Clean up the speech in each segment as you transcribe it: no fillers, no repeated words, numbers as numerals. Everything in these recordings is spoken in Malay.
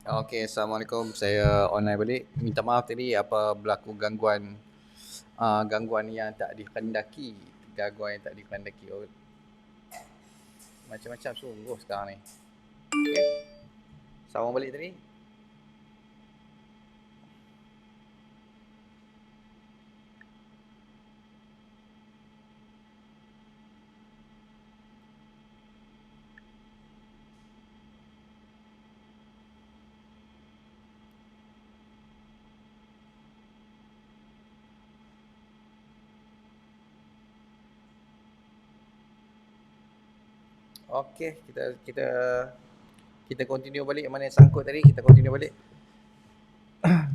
Okey, Assalamualaikum. Saya online balik. Minta maaf tadi apa berlaku gangguan yang tak dikehendaki. Gangguan yang tak dikehendaki. Oh, macam-macam sungguh sekarang ni. Okey. Sambung balik tadi. Okey, kita continue balik mana yang sangkut tadi. Kita continue balik.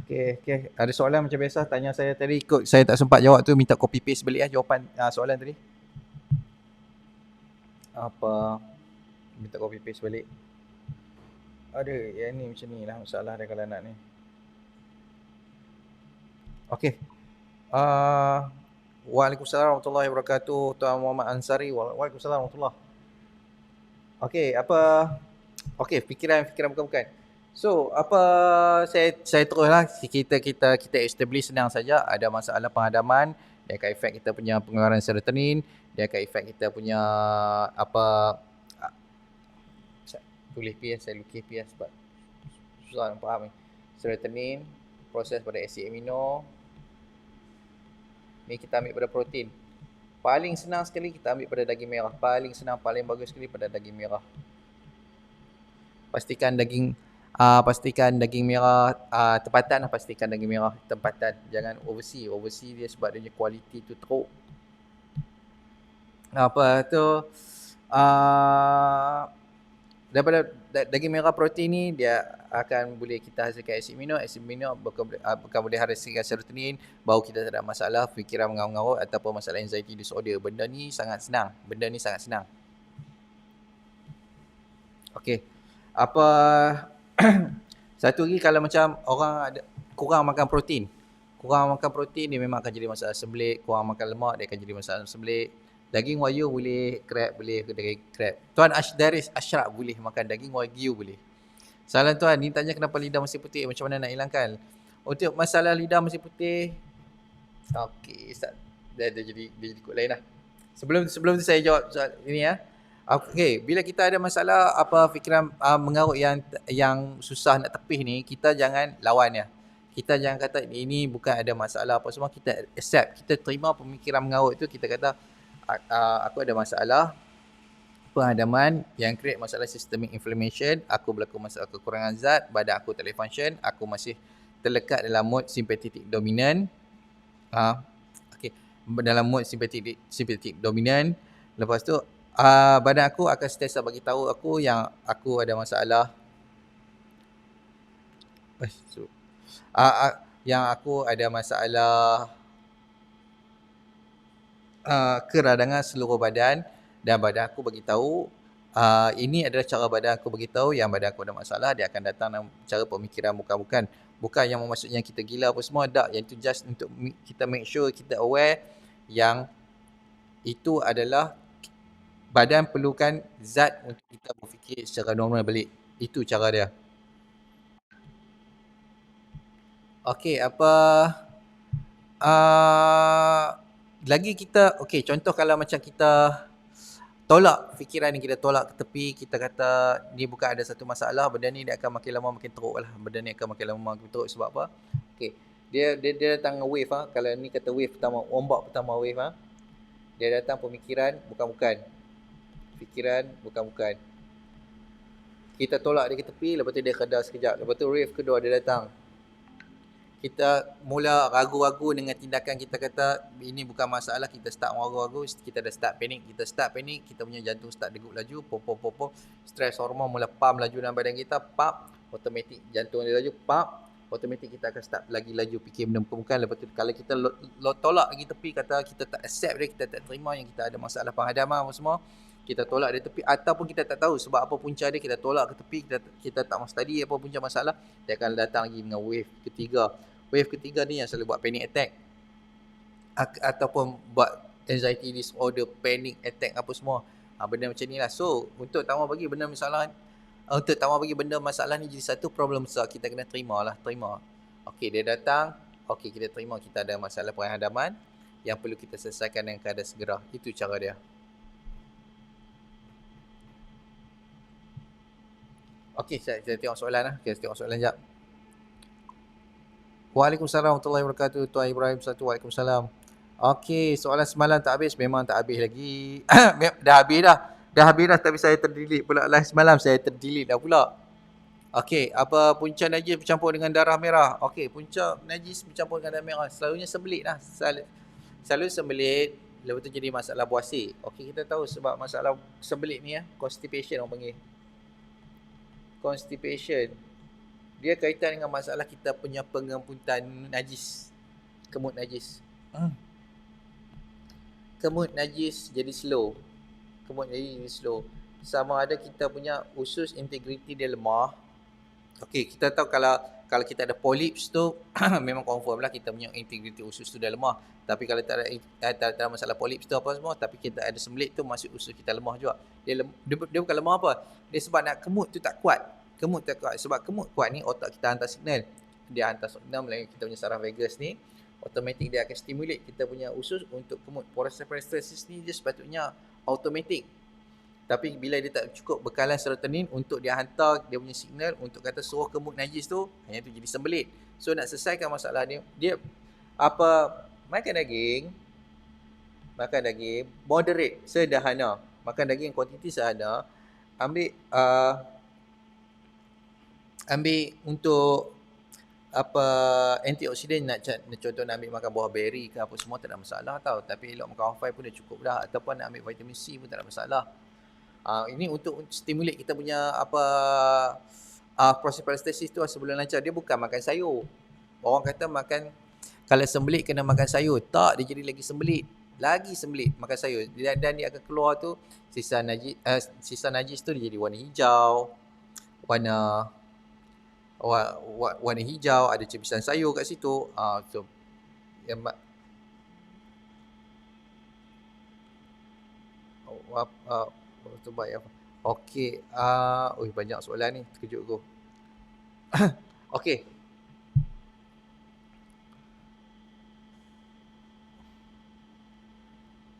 Okey, okey. Ada soalan macam biasa tanya saya tadi, ikut saya tak sempat jawab tu, minta copy paste balik jawapan soalan tadi. Apa minta copy paste balik. Ada yang ni macam ni lah masalah dia kalau nak ni. Okey. Waalaikumsalam warahmatullahi wabarakatuh. Tuan Muhammad Ansari. Waalaikumsalam warahmatullahi. Okey, okey, fikiran bukan. So, saya teruslah, kita establish senang saja. Ada masalah penghadaman, dia akan efek kita punya pengeluaran serotonin, dia akan efek kita punya apa tulis PS, saya lukis PS sebab susah nak faham ni. Serotonin, proses pada asid amino. Ni kita ambil pada protein. Paling senang sekali kita ambil pada daging merah. Paling senang, paling bagus sekali pada daging merah. Pastikan daging merah tempatan lah, pastikan daging merah tempatan. Jangan overseas. Overseas dia sebab dia punya kualiti tu teruk. Apa tu daripada daging merah protein ni dia akan boleh kita hasilkan asid amino. Asid amino bukan boleh hasilkan serotonin, baru kita tak ada masalah fikiran mengarut-ngarut ataupun masalah anxiety disorder. Benda ni sangat senang. Okey. Apa satu lagi, kalau macam orang ada kurang makan protein. Kurang makan protein dia memang akan jadi masalah sembelit. Kurang makan lemak dia akan jadi masalah sembelit. Daging wagyu boleh, crab boleh, daging crab. Tuan Daris Ashraf boleh makan daging wagyu boleh. Salam tuan, ni tanya kenapa lidah masih putih, macam mana nak hilangkan? Untuk masalah lidah masih putih, okey, Ustaz. Dia jadi ikut lain lah. Sebelum tu saya jawab soal ini ya. Okey, bila kita ada masalah fikiran mengarut yang susah nak tepih ni, kita jangan lawan ya. Kita jangan kata ini bukan ada masalah apa semua, kita accept, kita terima pemikiran mengarut tu, kita kata aku ada masalah penghadaman yang create masalah systemic inflammation, aku berlaku masalah kekurangan zat, badan aku tak boleh function, aku masih terlekat dalam mode sympathetic dominant. Okey, dalam mode sympathetic dominant. Lepas tu badan aku akan sentiasa bagi tahu aku yang aku ada masalah yang aku ada masalah keradangan seluruh badan, dan badan aku bagi tahu ini adalah cara badan aku bagi tahu yang badan aku ada masalah. Dia akan datang dalam cara pemikiran, bukan yang maksudnya kita gila apa semua, tak. Yang itu just untuk kita make sure kita aware yang itu adalah badan perlukan zat untuk kita berfikir secara normal balik. Itu cara dia. Okey, lagi kita, okey, contoh kalau macam kita tolak fikiran ni, kita tolak ke tepi, kita kata ni bukan ada satu masalah, benda ni dia akan makin lama makin teruk lah. Benda ni akan makin lama makin teruk sebab apa? Okey, dia datang wave kalau ni kata wave pertama, ombak pertama wave dia datang pemikiran bukan-bukan. Fikiran bukan-bukan. Kita tolak dia ke tepi, lepas tu dia reda sekejap. Lepas tu wave kedua dia datang. Kita mula ragu-ragu dengan tindakan kita, kata ini bukan masalah, kita start ragu-ragu, kita dah start panik, kita punya jantung start degup laju, pop, stres hormon mula pump laju dalam badan kita, automatik jantung dia laju, automatik kita akan start lagi laju fikir benda bukan. Lepas tu kalau kita tolak lagi tepi, kata kita tak accept dia, kita tak terima yang kita ada masalah penghadaman apa semua, kita tolak dia tepi, ataupun kita tak tahu sebab apa punca dia, kita tolak ke tepi, kita tak mau study apa punca masalah, dia akan datang lagi dengan wave ketiga. Wave ketiga ni yang selalu buat panic attack ataupun buat anxiety disorder, panic attack apa semua. Benda macam ni lah. So untuk tambah bagi benda misalnya Untuk tak mau bagi benda masalah ni jadi satu problem besar, kita kena terima. Okey, dia datang, okey kita terima kita ada masalah penghadaman yang perlu kita selesaikan dengan keadaan segera. Itu cara dia. Okey, saya tengok soalan lah. Okey, saya tengok soalan sekejap. Waalaikumsalam warahmatullahi wabarakatuh. Tuan Ibrahim satu. Waalaikumsalam. Okey, soalan semalam tak habis. Memang tak habis lagi. Dah habis dah. Dah habis dah tapi saya terdelete pula. Live semalam saya terdelete dah pula. Okey, apa punca najis bercampur dengan darah merah? Okey, punca najis bercampur dengan darah merah. Selalunya sembelit lah. Selalu sembelit. Lepas tu jadi masalah buasir. Okey, kita tahu sebab masalah sembelit ni ya. Constipation orang panggil. Constipation. Dia kaitan dengan masalah kita punya pengamputan najis. Kemut najis. Kemut najis jadi slow. Sama ada kita punya usus integriti dia lemah. Okey, kita tahu kalau kita ada polyps tu memang confirm lah kita punya integriti usus tu dah lemah. Tapi kalau tak ada masalah polyps tu apa semua, tapi kita ada sembelit tu masuk usus kita lemah juga. Dia bukan lemah apa? Dia sebab nak kemut tu tak kuat. Sebab kemut kuat ni otak kita hantar signal. Dia hantar signal melalui kita punya saraf vagus ni. Automatik dia akan stimulate kita punya usus untuk kemut. Peristalsis ni dia sepatutnya automatik. Tapi bila dia tak cukup bekalan serotonin untuk dia hantar dia punya signal untuk kata suruh kemut najis tu, hanya tu jadi sembelit. So nak selesaikan masalah dia apa makan daging moderate, sederhana. Makan daging kuantiti sederhana. Ambil untuk apa antioksidan nak contoh nak ambil makan buah beri ke apa semua tak ada masalah tau. Tapi elok makan hafai pun dah cukup dah. Ataupun nak ambil vitamin C pun tak ada masalah. Ini untuk stimulate kita punya proses peristalsis tu sebelum lancar. Dia bukan makan sayur. Orang kata makan kalau sembelit kena makan sayur. Tak, dia jadi lagi sembelit makan sayur. Dan dia akan keluar tu sisa najis tu dia jadi warna hijau. Warna hijau, ada cebisan sayur kat situ. So yang okey, banyak soalan ni, terkejut aku. Okey.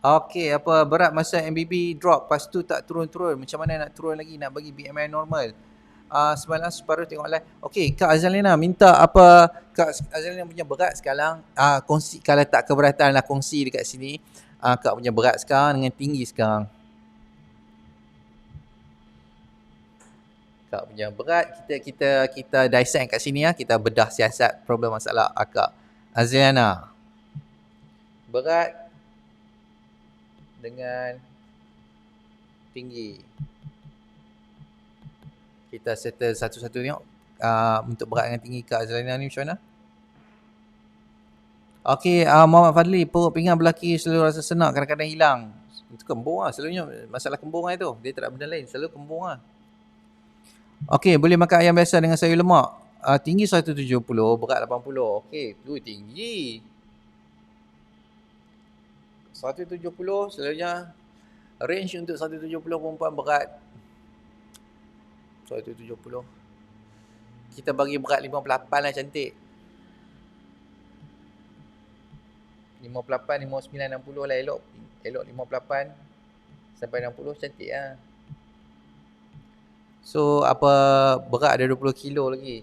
Okey, apa berat masa MBB drop, lepas tu tak turun-turun. Macam mana nak turun lagi, nak bagi BMI normal? Semalam separuh tengok live. Okey, Kak Azalina minta apa, Kak Azalina punya berat sekarang, kongsi kalau tak keberatan lah kongsi dekat sini. Kak punya berat sekarang dengan tinggi sekarang. Kak punya berat, kita dissect kat sini ya, kita bedah siasat problem masalah Kak Azalina. Berat dengan tinggi. Kita settle satu-satu tengok untuk berat dengan tinggi Kak Azalina ni macam mana. Okey, Muhammad Fadli, perut pinggang belaki selalu rasa senak, kadang-kadang hilang. Itu kembung lah, selalunya masalah kembung lah itu. Dia tak ada benda lain, selalu kembung lah. Okey, boleh makan ayam biasa dengan sayur lemak. Tinggi 170, berat 80. Okey, tu tinggi. 170 selalunya range untuk 170 perempuan berat 170. Kita bagi berat 58 lah cantik. 58, 59, 60 lah elok. Elok 58 sampai 60 cantik lah. So apa berat ada 20 kilo lagi.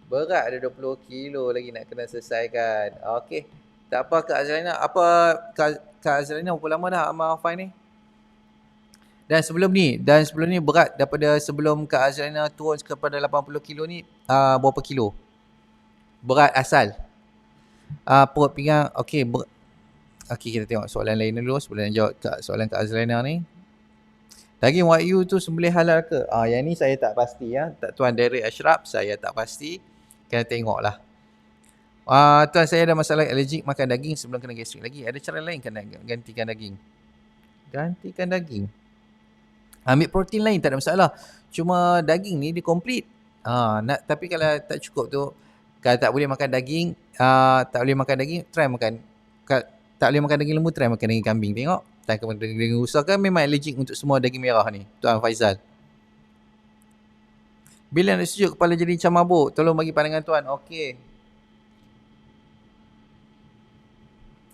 Berat ada 20 kilo lagi nak kena selesaikan. Okey. Tak apa Kak Azalina. Apa Kak Azalina berapa lama dah amal hafai ni? Dan sebelum ni berat daripada sebelum Kak Azalina turun kepada 80 kilo ni berapa kilo? Berat asal. Perut pinggang. Okey, okey, kita tengok soalan lain dulu sebelum jawab soalan Kak Azalina ni. Daging wagyu tu sembelih halal ke? Yang ni saya tak pasti ya. Tuan Derek Ashraf, saya tak pasti. Kena tengoklah. Tuan, saya ada masalah alergik makan daging sebelum kena gastrik lagi. Ada cara lain kan gantikan daging? Gantikan daging. Ambil protein lain tak ada masalah. Cuma daging ni dia complete. Tapi kalau tak cukup tu, kalau tak boleh makan daging, try makan. Tak boleh makan daging lembu, try makan daging kambing. Tengok. Tak makan daging rusa kan memang allergic untuk semua daging merah ni. Tuan Faizal. Bila nak sujud kepala jadi macam mabuk. Tolong bagi pandangan tuan. Okey.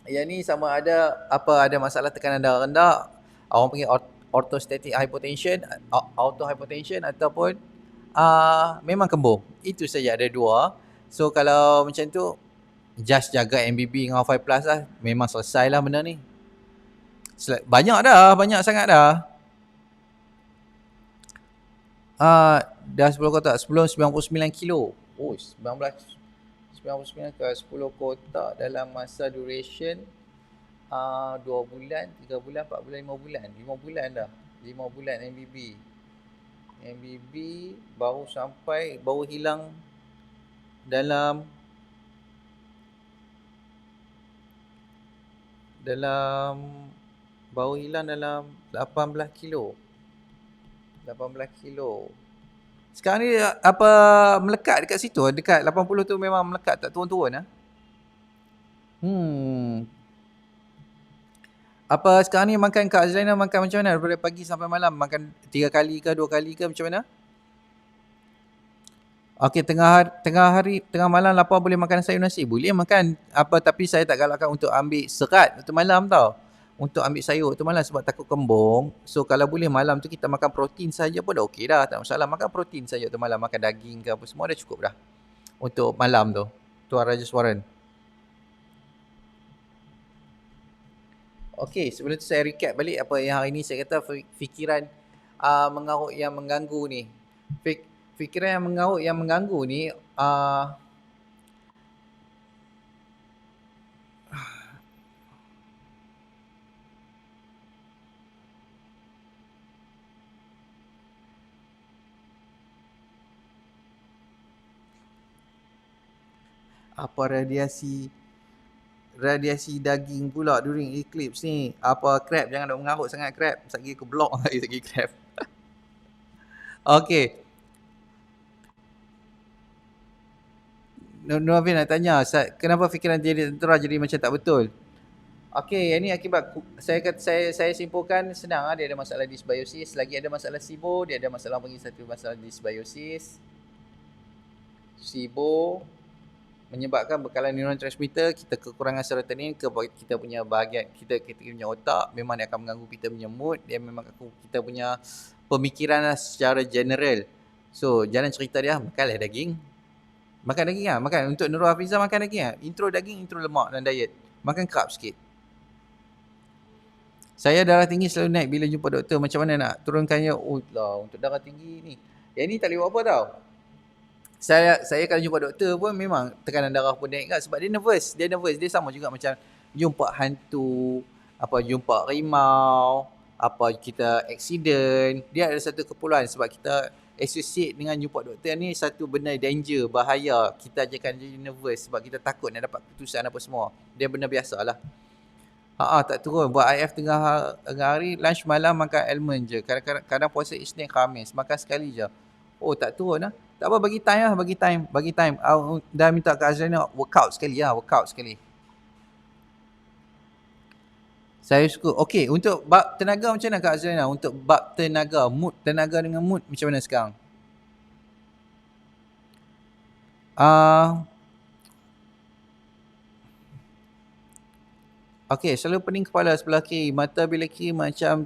Yang ni sama ada ada masalah tekanan darah rendah, orang panggil orthostatic hypotension, auto hypotension ataupun memang kembung. Itu saja, ada dua. So kalau macam tu just jaga MBB dengan 5 plus lah, memang selesai lah benda ni. Banyak dah, banyak sangat dah. Dah 10 kotak sebelum 99 kilo. Oh, 99 ke 10 kotak dalam masa duration 2 bulan, 3 bulan, 4 bulan, 5 bulan. 5 bulan dah. 5 bulan MBB. MBB baru hilang dalam baru hilang dalam 18 kilo. 18 kilo. Sekarang ni melekat dekat situ, dekat 80 tu memang melekat, tak turun-turun lah. Sekarang ni makan Kak Azlina makan macam mana daripada pagi sampai malam? Makan 3 kali ke 2 kali ke macam mana? Okey, tengah malam lapar boleh makan sayur nasi? Boleh makan. Tapi saya tak galakkan untuk ambil serat waktu malam tau. Untuk ambil sayur waktu malam sebab takut kembung. So kalau boleh malam tu kita makan protein saja pun dah okey dah. Tak masalah, makan protein saja waktu malam. Makan daging ke apa semua dah cukup dah. Untuk malam tu. Tuan Rajaswaran. Okey, sebelum tu saya recap balik apa yang hari ni saya kata fikiran mengarut yang mengganggu ni. Fikiran yang mengganggu ni radiasi daging pula during eclipse ni. Crab, jangan nak mengarut sangat crab. Sekali aku block lagi crab. Okey. Novin nak tanya, kenapa fikiran jadi tentera jadi macam tak betul? Okey, ini akibat saya simpulkan senang dia ada masalah dysbiosis, lagi ada masalah SIBO, dia ada masalah satu masalah dysbiosis. SIBO menyebabkan bekalan neurotransmitter, kita kekurangan serotonin ke kita punya bahagian kita punya otak, memang dia akan mengganggu kita punya mood, dia memang kita punya pemikiran secara general. So, jalan cerita dia, makanlah daging. Makan daging lah, makan. Untuk Nurul Hafizah makan daging lah. Intro daging, intro lemak dalam diet. Makan carb sikit. Saya darah tinggi selalu naik bila jumpa doktor. Macam mana nak turunkannya? Oh lah, untuk darah tinggi ni. Yang ni tak boleh buat apa tau. Saya kalau jumpa doktor pun memang tekanan darah pun naik kan. Sebab dia nervous. Dia sama juga macam jumpa hantu, jumpa rimau, kita accident. Dia ada satu keperluan sebab kita associate dengan jumpa doktor ni satu benda danger, bahaya. Kita akan jadi nervous sebab kita takut nak dapat keputusan apa semua. Dia benda biasalah. Tak turun. Buat IF tengah hari, lunch malam makan almond je. Kadang puasa Isnin Khamis. Makan sekali je. Oh, tak turun lah. Tak apa, bagi time lah. Bagi time. Dah minta Kak Azlina workout sekali lah. Saya suka. Okey, untuk bab tenaga macam mana Kak Azlina? Untuk bab tenaga, tenaga dengan mood macam mana sekarang? Okey, selalu pening kepala sebelah kiri. Mata bilik kiri macam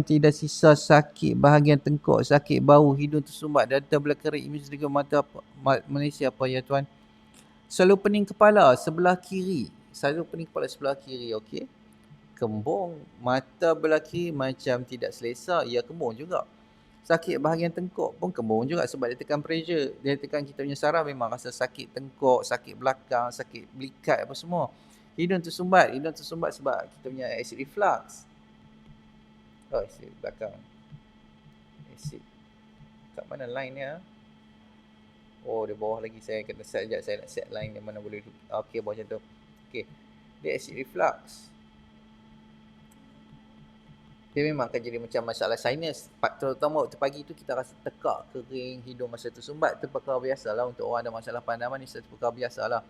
tidak sisa sakit bahagian tengkuk, sakit bau, hidung tersumbat, dada belah kering, imus juga mata Malaysia apa ya tuan? Selalu pening kepala sebelah kiri. Okey. Kembung, mata belah kiri macam tidak selesa, ya kembung juga. Sakit bahagian tengkuk pun kembung juga sebab dia tekan pressure. Dia tekan kita punya saraf, memang rasa sakit tengkuk, sakit belakang, sakit belikat apa semua. Hidung tersumbat sebab kita punya acid reflux. Acid belakang. Acid. Kat mana line dia? Oh, di bawah lagi. Saya kena set sekejap. Saya nak set line yang mana boleh. Okey, bawah macam tu. Okey. Dia acid reflux. Dia memang akan jadi macam masalah sinus. Terutama waktu pagi tu kita rasa tekak, kering, hidung masa tersumbat. Itu perkara biasalah untuk orang ada masalah pandaman ni. Satu perkara biasalah.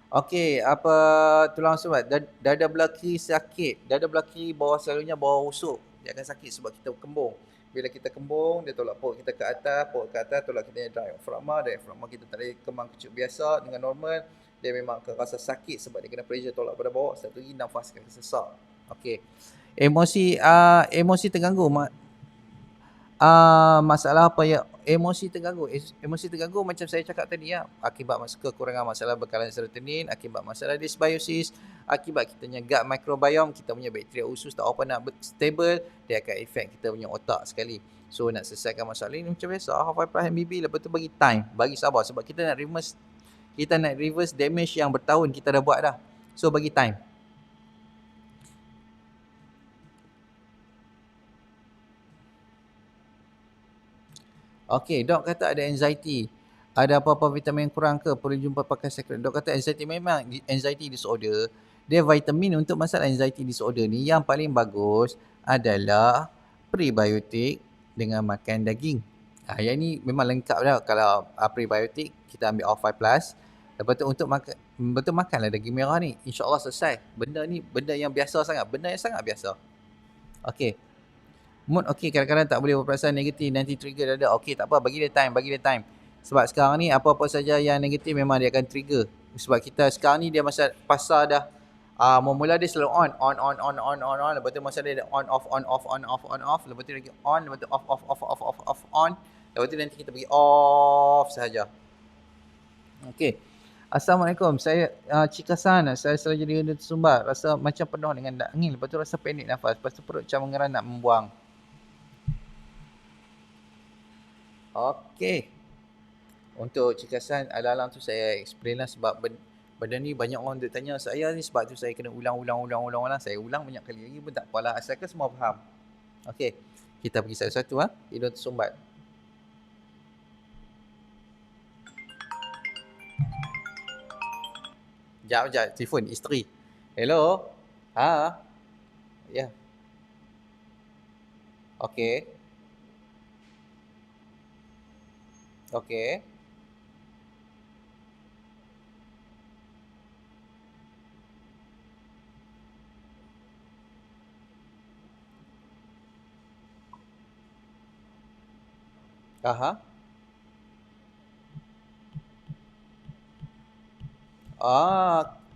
Okey, tulang sumbat, dada belah kiri sakit. Dada belah kiri bawah selalunya bawah rusuk. Dia akan sakit sebab kita kembung. Bila kita kembung, dia tolak perut kita ke atas, tolak kita diafragma kita tak boleh kembang kecil biasa dengan normal. Dia memang akan rasa sakit sebab dia kena pressure tolak pada bawah. Satu lagi nafas akan sesak. Okey. Emosi terganggu. Masalah apa ya, emosi terganggu macam saya cakap tadi ya, akibat kekurangan masalah bekalan serotonin, akibat masalah dysbiosis, akibat kita punya gut microbiome, kita punya bakteria usus tak apa nak stable, dia akan efek kita punya otak sekali. So nak selesaikan masalah ini macam biasa, half-life MBB, lepas tu bagi time, bagi sabar sebab kita nak reverse damage yang bertahun kita dah buat dah. So bagi time. Okey, dok kata ada anxiety. Ada apa-apa vitamin kurang ke? Perlu jumpa pakai psikiater. Dok kata anxiety, memang anxiety disorder. Dia vitamin untuk masalah anxiety disorder ni yang paling bagus adalah prebiotik dengan makan daging. Yang ni memang lengkap dah. Kalau prebiotik, kita ambil All5 Plus. Lepas tu untuk makan, betul makanlah daging merah ni. InsyaAllah selesai. Benda ni benda yang biasa sangat. Benda yang sangat biasa. Okey. Mood okey, kadang-kadang tak boleh berperasaan negatif, nanti trigger dah ada. Okey, tak apa, bagi dia time. Sebab sekarang ni apa-apa saja yang negatif memang dia akan trigger. Sebab kita sekarang ni dia masa pasar dah mula dia selalu on. Lepas tu masa dia on off. Lepas tu lagi on, lepas tu off on. Lepas tu nanti kita pergi off sahaja. Okey. Assalamualaikum. Saya Cikasan. Saya selalu jadi undur tersumbat. Rasa macam penuh dengan angin. Lepas tu rasa pendek nafas. Lepas tu perut macam mengeran nak membuang. Okey. Untuk Cikasan alam-alam tu saya explain lah sebab benda ni banyak orang duk tanya saya ni, sebab tu saya kena ulang. Saya ulang banyak kali lagi pun tak apalah, asalkan semua faham. Okey. Kita pergi satu-satu hidung tersumbat. Sekejap, telefon isteri. Hello? Ya. Yeah. Okey. Aha.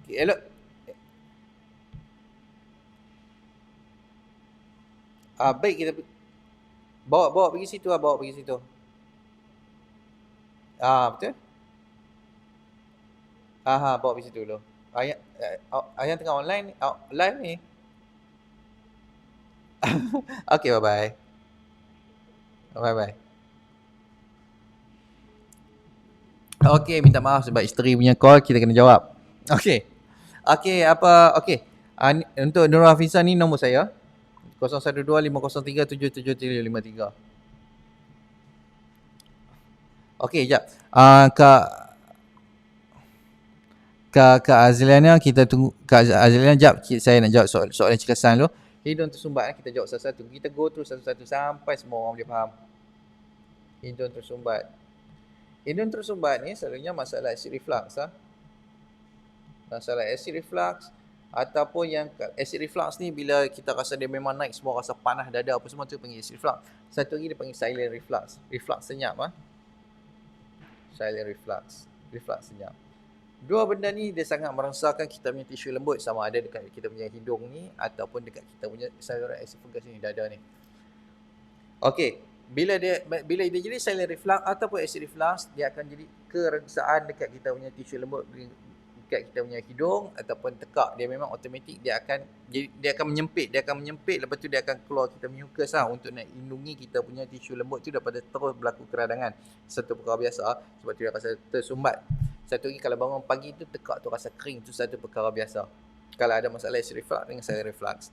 Hello. Baik, kita bawa pergi situ betul? Bawa pergi situ dulu. Ayah tengah online live ni. Okey, bye-bye. Okey, minta maaf sebab isteri punya call, kita kena jawab. Okey, untuk Nurul Hafizah ni nombor saya 012-503-7753. Okey, jap. Kak Azliana, kita tunggu. Kak Azliana, jap, saya nak jawab soalan Cikasan dulu. Hidung tersumbat, kita jawab satu-satu. Kita go through satu-satu sampai semua orang boleh faham. Hidung tersumbat ni selalunya masalah acid reflux Masalah acid reflux ataupun yang acid reflux ni bila kita rasa dia memang naik, semua rasa panas dada apa semua, tu panggil acid reflux. Satu lagi dia panggil silent reflux. Reflux senyap Silent reflux senyap. Dua benda ni dia sangat merosakkan kita punya tisu lembut, sama ada dekat kita punya hidung ni ataupun dekat kita punya saluran esophagus ni, dada ni. Okey, bila dia jadi silent reflux ataupun acid reflux, dia akan jadi kerengsaan dekat kita punya tisu lembut, dekat kita punya hidung ataupun tekak. Dia memang automatik dia akan menyempit, lepas tu dia akan keluar kita punya mucus untuk nak lindungi kita punya tisu lembut tu daripada terus berlaku keradangan. Satu perkara biasa, sebab tu dia rasa tersumbat. Satu lagi, kalau bangun pagi tu tekak tu rasa kering, tu satu perkara biasa. Kalau ada masalah acid reflux dengan silent reflux.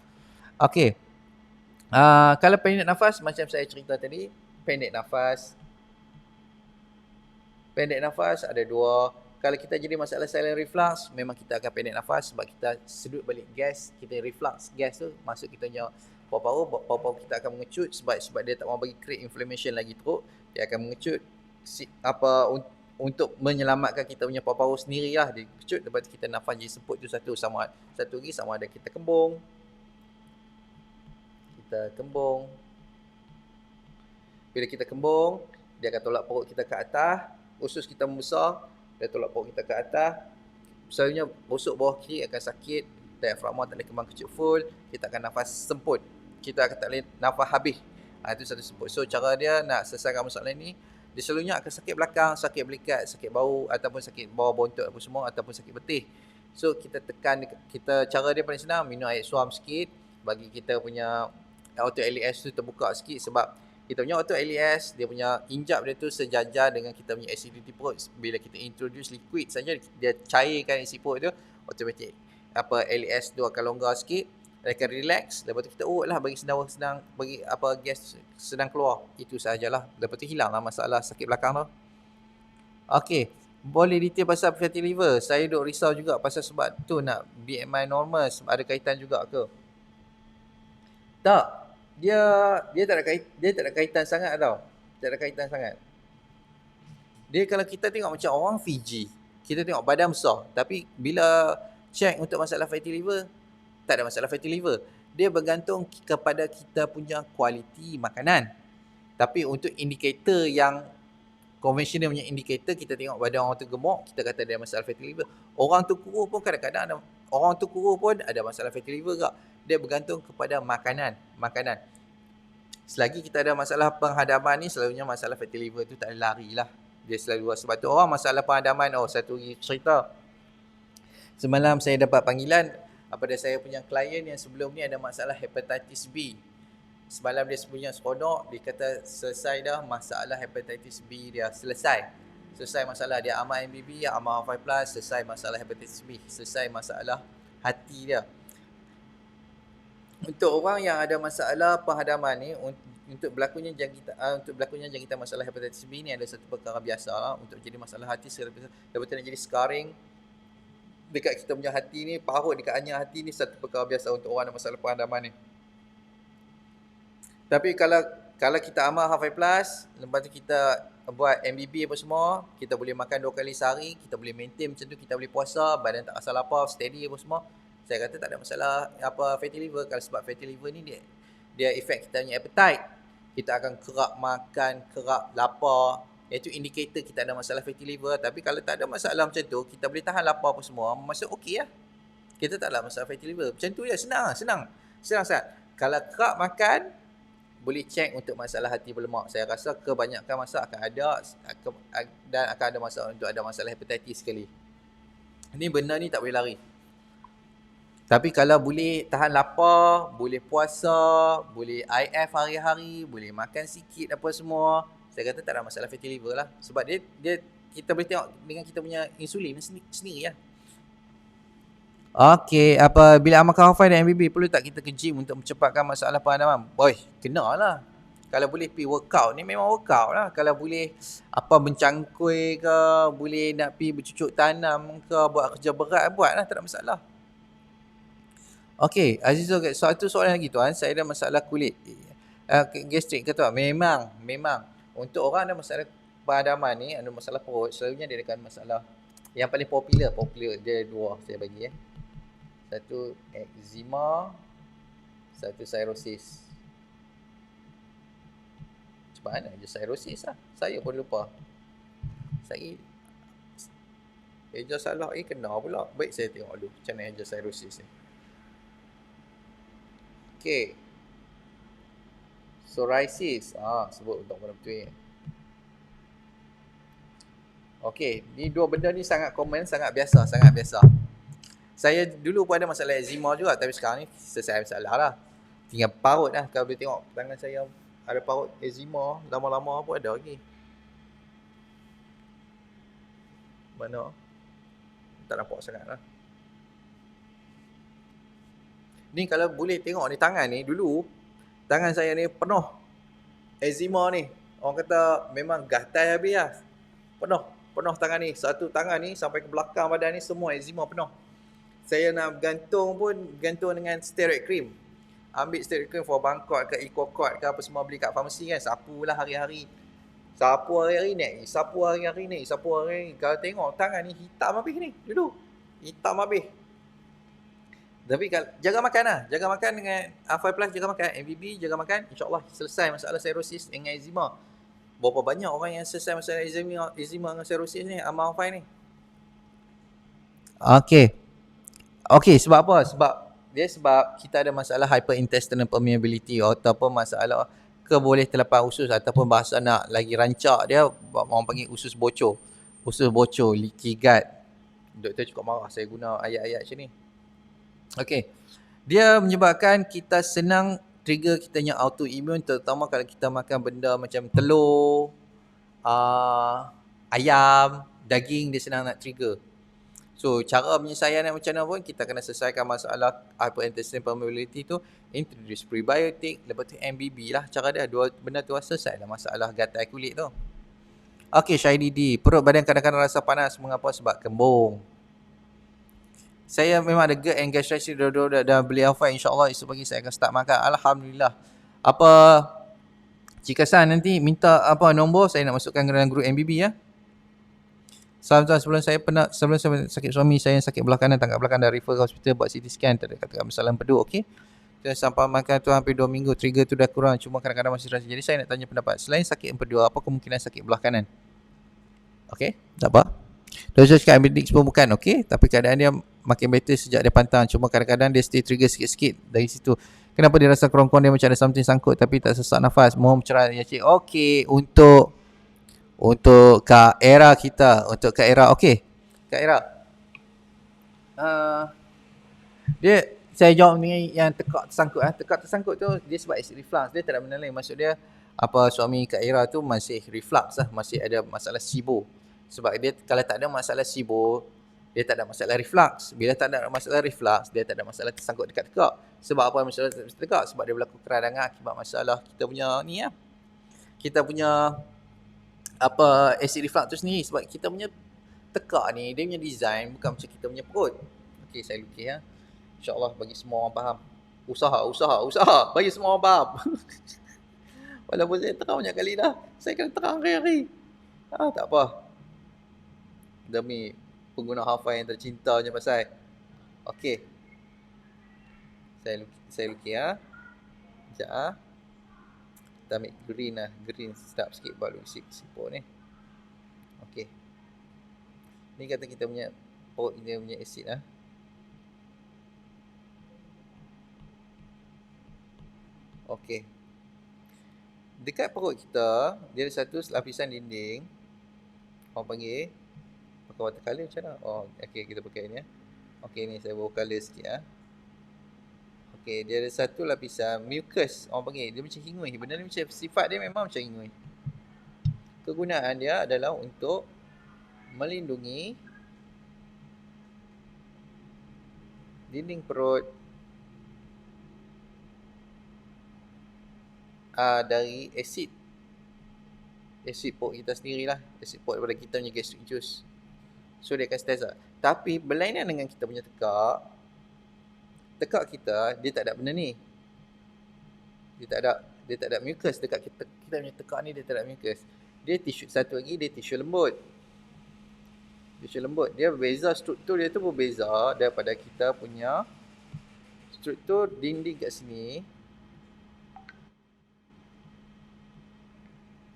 Okey. Kalau pendek nafas, macam saya cerita tadi, pendek nafas ada dua. Kalau kita jadi masalah silent reflux, memang kita akan pendek nafas sebab kita sedut balik gas, kita reflux gas tu masuk kita punya paru-paru kita akan mengecut sebab dia tak mahu bagi create inflammation lagi teruk, dia akan mengecut untuk menyelamatkan kita punya paru-paru sendirilah, dia kecut, lepas tu kita nafas jadi semput tu satu lagi sama ada kita kembung Bila kita kembung, dia akan tolak perut kita ke atas, usus kita membesar, dia tolak perut kita ke atas. Selalunya busuk bawah kiri akan sakit, diafragma tak boleh kembang kecil full, kita akan nafas semput, kita akan tak boleh nafas habis. Itu satu semput. So cara dia nak selesaikan masalah ni, dia selalunya akan sakit belakang, sakit belikat, sakit bau, ataupun sakit bawah bontot apa semua, ataupun sakit betih. So kita tekan, cara dia paling senang, minum air suam sikit, bagi kita punya auto LES tu terbuka sikit, sebab kita punya auto LES, dia punya injap dia tu sejajar dengan kita punya acidity perut. Bila kita introduce liquid saja, dia cairkan isi perut tu, automatic LES tu akan longgar sikit, dia akan relax, lepas tu kita urut lah, bagi senang bagi gas sedang keluar. Itu sahajalah, lepas tu hilang lah masalah sakit belakang tu. Okay, boleh detail pasal fatty liver. Saya duk risau juga pasal sebab tu nak BMI normal, ada kaitan juga ke? Tak. Dia tak ada kaitan sangat tau. Tak ada kaitan sangat. Dia kalau kita tengok macam orang Fiji, kita tengok badan besar, tapi bila check untuk masalah fatty liver, tak ada masalah fatty liver. Dia bergantung kepada kita punya kualiti makanan. Tapi untuk indikator yang konvensional punya indikator, kita tengok badan orang tu gemuk, kita kata dia ada masalah fatty liver. Orang tu kurus pun kadang-kadang ada masalah fatty liver tak? Dia bergantung kepada makanan. Selagi kita ada masalah penghadaman ni, selalunya masalah fatty liver tu tak ada lari lah. Dia selalu, sebab tu orang masalah penghadaman, satu cerita. Semalam saya dapat panggilan pada saya punya klien yang sebelum ni ada masalah hepatitis B. Semalam dia punya seronok, dia kata selesai dah masalah hepatitis B dia, selesai masalah dia, amal MBB, amal 5+, selesai masalah hepatitis B, selesai masalah hati dia. Untuk orang yang ada masalah penghadaman ni, untuk berlakunya jangkitan masalah hepatitis B ni ada satu perkara biasa lah. Untuk jadi masalah hati, lepas tu nak jadi scarring dekat kita punya hati ni, parut dekat anyak hati ni, satu perkara biasa untuk orang ada masalah penghadaman ni. Tapi kalau kita amal H5+, lepas tu kita buat MBB apa semua, kita boleh makan 2 kali sehari, kita boleh maintain macam tu, kita boleh puasa, badan tak rasa lapar, steady apa semua. Saya kata tak ada masalah fatty liver. Kalau sebab fatty liver ni dia effect kita punya appetite. Kita akan kerap makan, kerap lapar. Itu indikator kita ada masalah fatty liver. Tapi kalau tak ada masalah macam tu, kita boleh tahan lapar apa semua, masa okey lah. Kita tak ada masalah fatty liver. Macam tu je, senang sangat. Kalau kerap makan, boleh check untuk masalah hati berlemak. Saya rasa kebanyakan masa akan ada, dan akan ada masalah untuk ada masalah hepatitis sekali. Ini benda ni tak boleh lari. Tapi kalau boleh tahan lapar, boleh puasa, boleh IF hari-hari, boleh makan sikit apa semua, saya kata tak ada masalah fatty liver lah. Sebab dia kita boleh tengok dengan kita punya insulin sendiri lah. Okey, bila amalkan H5 dan MBB, perlu tak kita ke gym untuk mencepatkan masalah penghadaman? Boy, kena lah. Kalau boleh pergi workout ni, memang workout lah. Kalau boleh mencangkui ke, boleh nak pergi bercucuk tanam ke, buat kerja berat, buat lah, tak ada masalah. Okey, Azizul, satu soalan lagi tuan, saya ada masalah kulit, gastrik ke tuan? Memang untuk orang ada masalah penghadaman ni, ada masalah perut, selalunya dia akan masalah yang paling popular dia dua saya bagi. Satu eczema, satu cirrhosis. Macam mana je cirrhosis lah, saya pun lupa. Saya eja salah kena pula. Baik, saya tengok dulu macam mana eja cirrhosis ni. Okay, psoriasis, sebut untuk benda betul ni. Okay, ni dua benda ni sangat common, sangat biasa. Saya dulu pun ada masalah eczema juga, tapi sekarang ni selesai masalah lah. Tinggal parut lah. Kalau boleh tengok tangan saya ada parut eczema, lama-lama pun ada lagi. Mana? Tak nampak sangat lah. Ni kalau boleh tengok ni, tangan ni dulu, tangan saya ni penuh eczema ni. Orang kata memang gatal habis lah. Penuh tangan ni. Satu tangan ni sampai ke belakang badan ni semua eczema penuh. Saya nak gantung dengan steroid cream. Ambil steroid cream for Bangkok ke Ecocort ke apa semua, beli kat farmasi kan. Sapu lah hari-hari. Sapu hari-hari ni. Kalau tengok tangan ni hitam habis ni dulu. Hitam habis. Tapi jaga makan lah. Jaga makan dengan R5 Plus, jaga makan. MVB, jaga makan. InsyaAllah selesai masalah cirrhosis dengan eczema. Berapa banyak orang yang selesai masalah eczema dengan cirrhosis ni, amal R5 ni. Okay. Okay, sebab apa? Sebab kita ada masalah hyperintestinal permeability ataupun masalah keboleh terlepas usus ataupun bahasa nak lagi rancak dia, orang panggil usus bocor. Usus bocor, leaky gut. Doktor cukup marah saya guna ayat-ayat macam ni. Okay. Dia menyebabkan kita senang trigger kita punya autoimmune, terutama kalau kita makan benda macam telur, ayam, daging, dia senang nak trigger. So, cara penyelesaian macam mana pun, kita kena selesaikan masalah hyperintestinal permeability tu, introduce prebiotic, lepas tu MBB lah. Cara dia, dua benda tu selesai lah masalah gatal kulit tu. Okay, Syahididi, perut badan kadang-kadang rasa panas. Mengapa? Sebab kembung. Saya memang ada GERD and gastritis, dah beli Alpha, insyaAllah esok pagi saya akan start makan. Alhamdulillah. Apa, Cik Hasan nanti minta nombor, saya nak masukkan dalam grup MBB ya. Salam tuan, sebelum saya sakit suami saya yang sakit belah kanan, tangkap belah kanan, refer ke hospital buat CT scan, tak ada kata masalah empedu, okey. Saya sampai makan tu hampir 2 minggu, trigger tu dah kurang, cuma kadang-kadang masih rasa. Jadi saya nak tanya pendapat, selain sakit empedu, apa kemungkinan sakit belah kanan? Okey, tak apa. Doktor cakap appendix pun bukan, okey, tapi keadaan dia makin better sejak dia pantang, cuma kadang-kadang dia stay trigger sikit-sikit dari situ. Kenapa dia rasa kerongkong dia macam ada something sangkut tapi tak sesak nafas? Mohon pencerahan ya cik. Okey, untuk Kak Era kita, untuk Kak Era, okey. Kak Era. Saya jawab dengan yang tekak tersangkut. Tekak tersangkut tu dia sebab acid reflux. Dia tak ada benda lain. Maksud dia suami Kak Era tu masih reflux lah, masih ada masalah SIBO. Sebab dia kalau tak ada masalah SIBO, dia tak ada masalah reflux. Bila tak ada masalah reflux, dia tak ada masalah tersangkut dekat tekak. Sebab apa masalah tekak? Sebab dia berlaku keradangan akibat masalah kita punya ni ya. Kita punya acid reflux tu sendiri, sebab kita punya tekak ni dia punya design bukan macam kita punya perut. Okey, saya lukis ya. InsyaAllah bagi semua orang faham. Usaha bagi semua orang faham. Walaupun saya terang banyak kali dah, saya kena terang hari-hari. Tak apa. Demi pengguna hafal yang tercinta je pasal. Okey. Saya lukis ya. Sekejap kita ambil green lah. Green sedap sikit baru siput ni. Okey. Ni kata kita punya perut kita punya asid lah. Okey. Dekat perut kita, dia ada satu lapisan dinding. Orang panggil pakai watercolor macam mana? Okey, kita pakai ni ya. Okey, ni saya bawa color sikit ya. Okey, dia ada satu lapisan mucus. Orang panggil dia macam hingui. Benda ni macam sifat dia memang macam hingui. Kegunaan dia adalah untuk melindungi dinding perut dari asid perut kita sendirilah, asid perut daripada kita punya gastric juice. So dia akan stabilize. Tapi berlainan dengan kita punya tekak kita, dia tak ada benda ni. Dia tak ada mucus dekat kita punya tekak ni, dia tak ada mucus. Dia tisu satu lagi, dia tisu lembut. Dia berbeza, struktur dia tu berbeza daripada kita punya struktur dinding kat sini.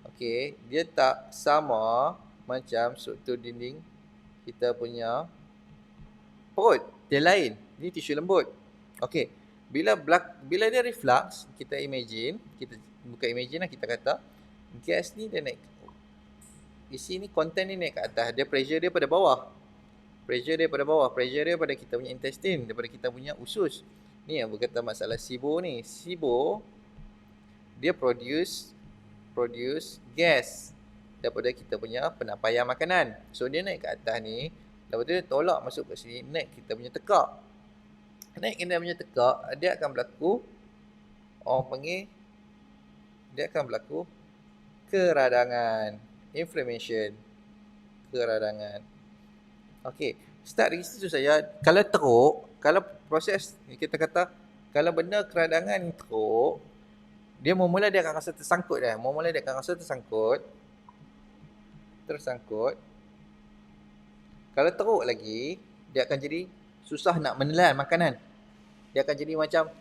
Okey, dia tak sama macam struktur dinding kita punya perut. Dia lain. Ni tisu lembut. Okey. Bila dia reflux, kita bukan imagine lah, kita kata gas ni dia naik, isi ni, konten ni naik ke atas, dia pressure dia pada bawah. Pressure dia pada kita punya intestine, daripada kita punya usus. Ni yang berkata masalah SIBO ni. SIBO dia produce gas daripada kita punya penampaian makanan. So dia naik ke atas ni, lepas tu dia tolak masuk ke sini, naik kita punya tekak. Naik kita punya tekak, dia akan berlaku, orang panggil, dia akan berlaku keradangan, inflammation, keradangan. Okey, start dari situ saja. Kalau teruk, kalau proses kita kata, kalau benda keradangan teruk, dia mula dia akan rasa tersangkut dah. Tersangkut. Kalau teruk lagi, dia akan jadi susah nak menelan makanan. Dia akan jadi macam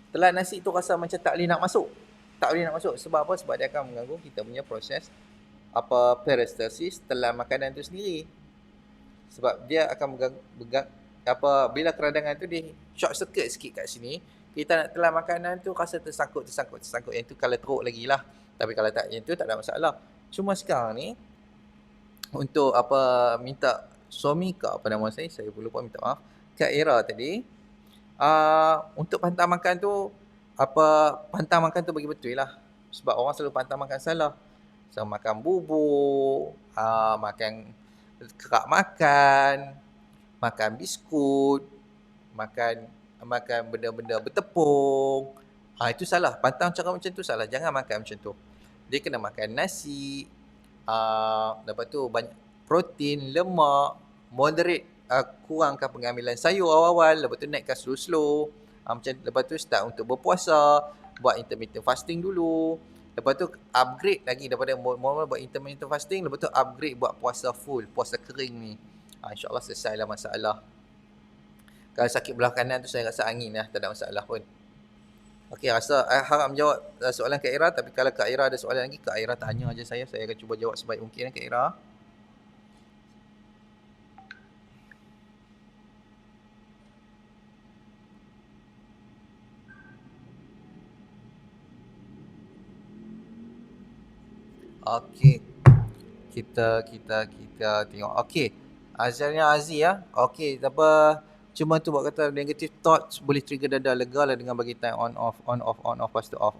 telan nasi tu rasa macam tak boleh nak masuk. Tak boleh nak masuk. Sebab apa? Sebab dia akan mengganggu kita punya proses peristalsis telan makanan tu sendiri. Sebab dia akan bila keradangan tu dia short circuit sikit kat sini, kita nak telan makanan tu rasa tersangkut. Yang tu kalau teruk lagi lah. Tapi kalau tak, yang tu tak ada masalah. Cuma sekarang ni, untuk minta suami Kak, apa nama saya pun lupa, minta maaf, Kak Ira tadi, untuk pantang makan tu, pantang makan tu bagi betul lah. Sebab orang selalu pantang makan salah. So, makan bubur, makan kerak makan biskut, makan benda-benda bertepung. Itu salah. Pantang cara macam tu salah. Jangan makan macam tu. Dia kena makan nasi, lepas tu banyak protein, lemak, moderate, kurangkan pengambilan sayur awal-awal, lepas tu naikkan slow-slow. Macam lepas tu start untuk berpuasa, buat intermittent fasting dulu. Lepas tu upgrade lagi daripada mula-mula buat intermittent fasting, lepas tu upgrade buat puasa full, puasa kering ni. InsyaAllah selesailah masalah. Kalau sakit belah kanan tu saya rasa angin lah, tak ada masalah pun. Okey, rasa harap menjawab soalan Kak Ira. Tapi kalau Kak Ira ada soalan lagi, Kak Ira tanya aja saya akan cuba jawab sebaik mungkin Kak Ira. Okey. Kita tengok. Okey. Azalnya Aziz ya. Okey, apa cuma tu buat kata negative thoughts boleh trigger dada, lega lah dengan bagi time on off lepas tu off.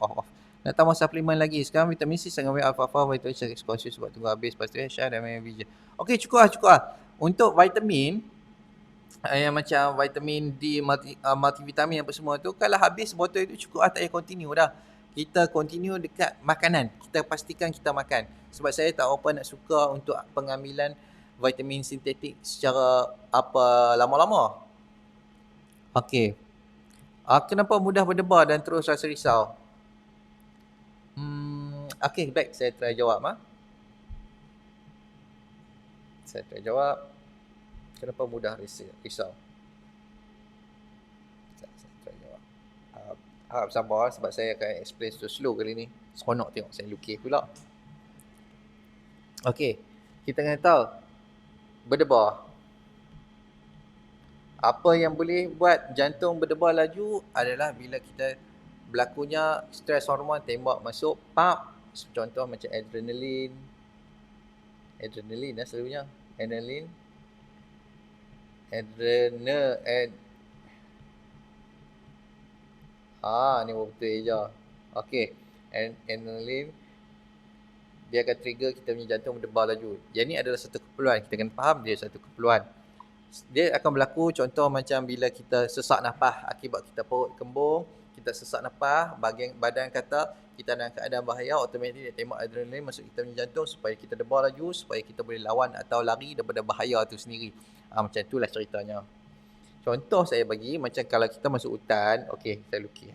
Nak tambah suplemen lagi. Sekarang vitamin C sangat banyak, alfalfa, vitamin C conscious buat tunggu habis, lepas tu Syah dan vision. Okey, cukup lah. Untuk vitamin yang macam vitamin D, multivitamin apa semua tu, kalau habis botol itu cukup lah, tak payah continue dah. Kita continue dekat makanan. Kita pastikan kita makan. Sebab saya tak apa nak suka untuk pengambilan vitamin sintetik secara lama-lama. Okey. Kenapa mudah berdebar dan terus rasa risau? Okey, baik. Saya try jawab. Kenapa mudah risau? Saya try jawab. Harap sabar sebab saya akan explain slow kali ni. Seronok tengok saya lukis pula. Okey, kita kena tahu berdebar. Apa yang boleh buat jantung berdebar laju adalah bila kita berlakunya stres hormon tembak masuk, pump. Contoh macam adrenalin lah selalunya. Ni betul je. Okey. Adrenalin dia akan trigger kita punya jantung berdebar laju. Yang ni adalah satu keperluan. Kita kena faham dia satu keperluan. Dia akan berlaku contoh macam bila kita sesak nafas akibat kita perut kembung, kita sesak nafas, badan kata kita dalam keadaan bahaya, automatik dia tembak adrenalin masuk kita punya jantung supaya kita debar laju, supaya kita boleh lawan atau lari daripada bahaya tu sendiri. Macam itulah ceritanya. Contoh saya bagi macam kalau kita masuk hutan, okey, saya lukis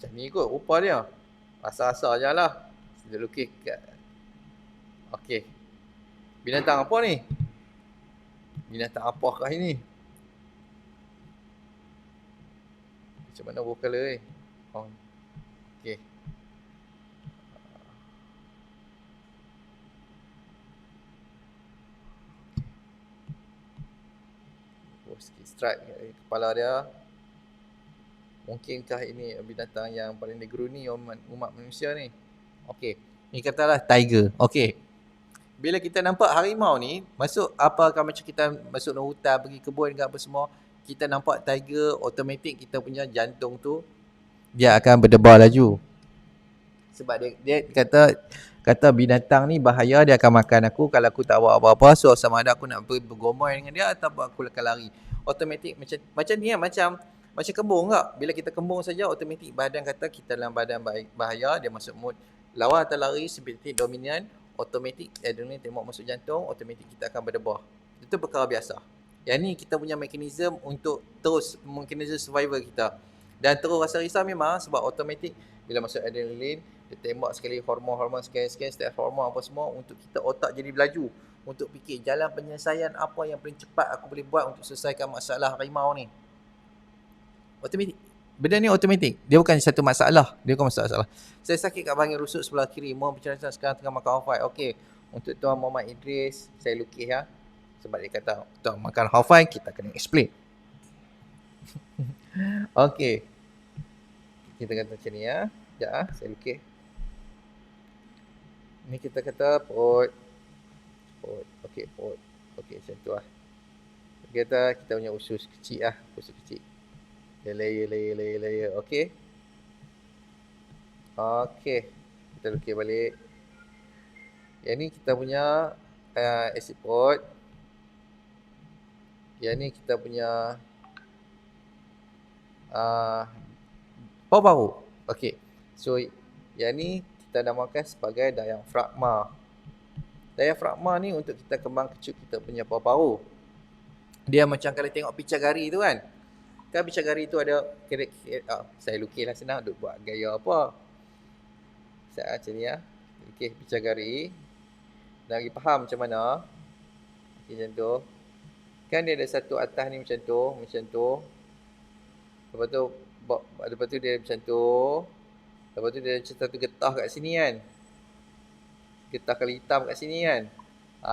macam ni kot rupa dia. Rasa-rasa je lah. Saya lukis kat. Okey. Binatang apa ni? Binatang apakah ini? Macam mana buah colour ni? Okey. Sikit stripe kat kepala dia. Mungkinkah ini binatang yang paling digeruni umat manusia ni? Okey. Ni katalah tiger. Okey. Bila kita nampak harimau ni masuk macam kita masuk dalam hutan, pergi kebun ke apa semua, kita nampak tiger, automatik kita punya jantung tu dia akan berdebar laju. Sebab dia kata binatang ni bahaya, dia akan makan aku kalau aku tak buat apa-apa. So sama ada aku nak bergomoi dengan dia atau aku akan lari. Automatik macam ni macam kembung tak? Bila kita kembung saja, automatik badan kata kita dalam badan bahaya, dia masuk mood lawan atau lari, simpatik dominan, automatik adrenalin tembak masuk jantung, automatik kita akan berdebar. Itu perkara biasa. Yang ni kita punya mekanisme untuk terus mekanisme survival kita. Dan terus rasa risau memang sebab automatik bila masuk adrenalin, Dia tembak sekali hormon-hormon, scan setiap hormon apa semua untuk kita otak jadi berlaju. Untuk fikir jalan penyelesaian apa yang paling cepat aku boleh buat untuk selesaikan masalah harimau ni. Automatik. Benda ni automatik. Dia bukan satu masalah. Dia bukan masalah. Saya sakit kat bahagian rusuk sebelah kiri. Mohon bercerita sekarang tengah makan hafai. Okey. Untuk Tuan Muhammad Idris, saya lukis ya. Sebab dia kata, Tuan makan hafai, kita kena explain. Okey. Kita kata macam ni ya. Sekejap ya, saya lukis. Ni kita kata perut. Okey, perut. Okey, macam tu lah. Kita kata kita punya usus kecil lah. Usus kecil. Dia layer. Okey. Okey. Kita lukis balik. Yang ni kita punya acid perut. Yang ni kita punya paru-paru. Okey. So, yang ni kita namakan sebagai diafragma. Diafragma ni untuk kita kembang kecut kita punya paru-paru. Dia macam kalau tengok picagari tu kan. Kan picagari tu ada saya lukis lah senang, duk buat gaya apa. Saya macam ni ya. Lukis picagari. Nak bagi faham macam mana. Okay, macam tu. Kan dia ada satu atas ni macam tu. Lepas tu dia macam tu. Lepas tu dia ada satu getah kat sini kan. Getah kali hitam kat sini kan.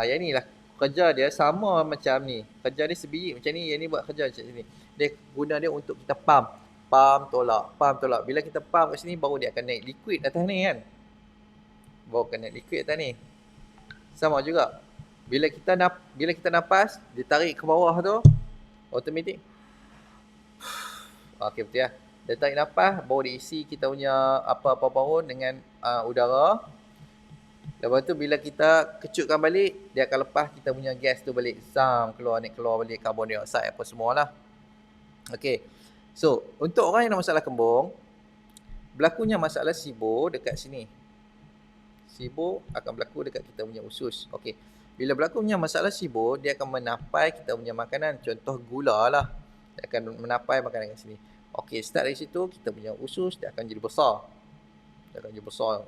Yang ni lah kerja dia sama macam ni. Kerja dia sebiji macam ni. Yang ni buat kerja macam ni. Dia guna dia untuk kita pump. Pump tolak. Bila kita pump kat sini baru dia akan naik liquid atas ni kan. Baru akan naik liquid atas ni. Sama juga. Bila kita nafas, dia tarik ke bawah tu, automatik. Okey, betul ya. Dia tarik nafas, baru dia isi kita punya apa-apa paru dengan udara. Lepas tu bila kita kecutkan balik, dia akan lepas kita punya gas tu balik. Keluar balik karbon dioksida apa semualah. Okey. So, untuk orang yang ada masalah kembung, berlakunya masalah SIBO dekat sini. SIBO akan berlaku dekat kita punya usus. Okey. Bila berlaku punya masalah SIBO, dia akan menapai kita punya makanan. Contoh gula lah. Dia akan menapai makanan kat sini. Okey, start dari situ, kita punya usus dia akan jadi besar. Dia akan jadi besar.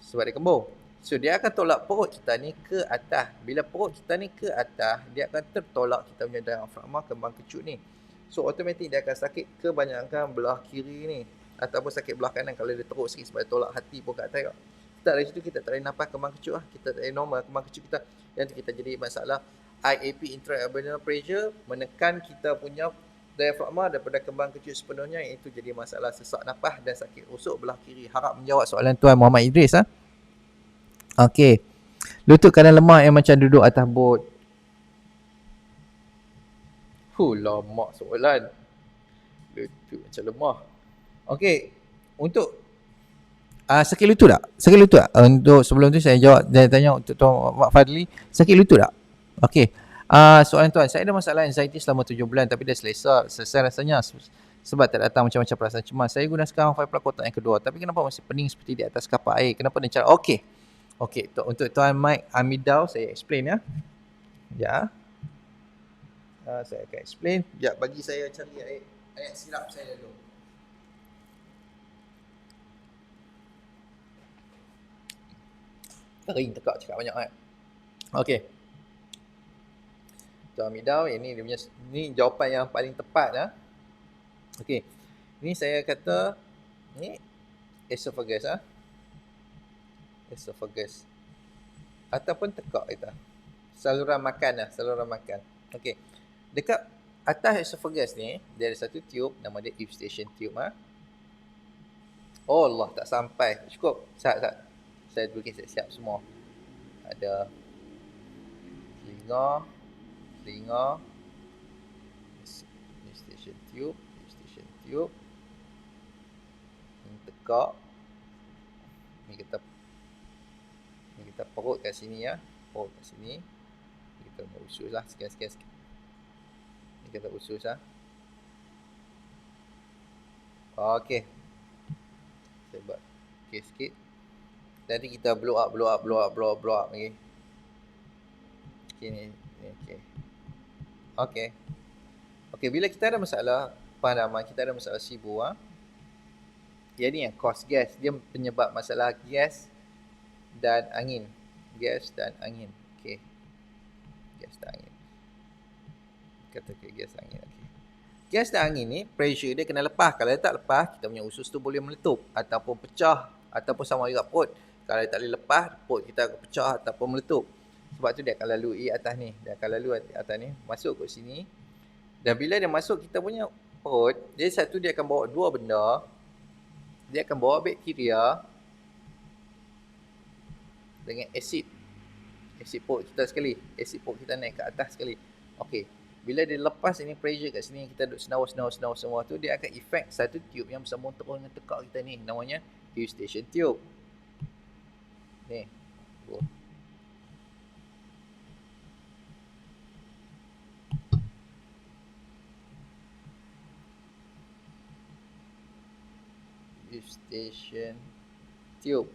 Sebab dia kembung. So, dia akan tolak perut kita ni ke atas. Bila perut kita ni ke atas, dia akan tertolak kita punya diafragma kembang kecut ni. So, automatik dia akan sakit kebanyakan belah kiri ni. Ataupun sakit belah kanan kalau dia teruk sikit sebab dia tolak hati pun kat atas. Tak dari situ kita tak boleh nafas kembang kecut lah. Kita tak boleh normal kembang kecut kita. Yang tu kita jadi masalah IAP, intra-abdominal pressure, menekan kita punya diafragma daripada kembang kecut sepenuhnya, iaitu jadi masalah sesak nafas dan sakit rusuk belah kiri. Harap menjawab soalan Tuan Muhammad Idris. Okey. Lutut kanan lemah yang macam duduk atas bot. Lama soalan. Lutut macam lemah. Okey. Untuk sakit lutut tak? Untuk sebelum tu saya jawab, saya tanya untuk Tuan Mak Fadli, sakit lutut tak? Okey. Soalan Tuan, saya ada masalah anxiety selama 7 bulan tapi dah selesai rasanya sebab tak datang macam-macam perasaan cemas. Saya guna sekarang 5 plug kotak yang kedua, tapi kenapa masih pening seperti di atas kapak air? Kenapa dan cara? Okey. Untuk Tuan Mike Amidau, saya explain ya. Ya. Saya akan explain. Ya, bagi saya cari ayat silap saya dulu. Kering tekak cakap banyak kan. Okey. Tuan Amidau, ini dia punya ni jawapan yang paling tepat lah. Okey. Ini saya kata ni esophagus esophagus ataupun tekak kita. Saluran makan. Okey. Dekat atas esophagus ni, dia ada satu tube, nama dia eustachian tube Oh Allah, tak sampai. Cukup. Saya bagi siap semua. Ada telinga, eustachian tube, tekak. Ni kita perut kat sini ya. Perut kat sini. Kita punya usus lah. Sikit. Ni kita usus lah. Okey. Saya buat sikit. Nanti kita blow up lagi. Ni. Okey, bila kita ada masalah padaman, kita ada masalah SIBO Yang ni yang cause gas. Dia penyebab masalah gas dan angin. Gas dan angin. Okey. Gas dan angin. Kata ke gas dan angin. Okey. Gas dan angin ni pressure dia kena lepas. Kalau dia tak lepas, kita punya usus tu boleh meletup ataupun pecah ataupun sama juga perut. Kalau dia tak boleh lepas, perut kita akan pecah ataupun meletup. Sebab tu dia akan lalui atas ni. Dia akan lalu atas ni, masuk ke sini. Dan bila dia masuk kita punya perut, dia satu dia akan bawa dua benda. Dia akan bawa bakteria dengan asid. Asid perut kita sekali. Asid perut kita naik ke atas sekali. Okey. Bila dia lepas ini pressure kat sini, kita duduk senawa semua tu, dia akan efek satu tube yang bersambung terus dengan tekak kita ni. Namanya Eustachian tube. Ni. Eustachian tube.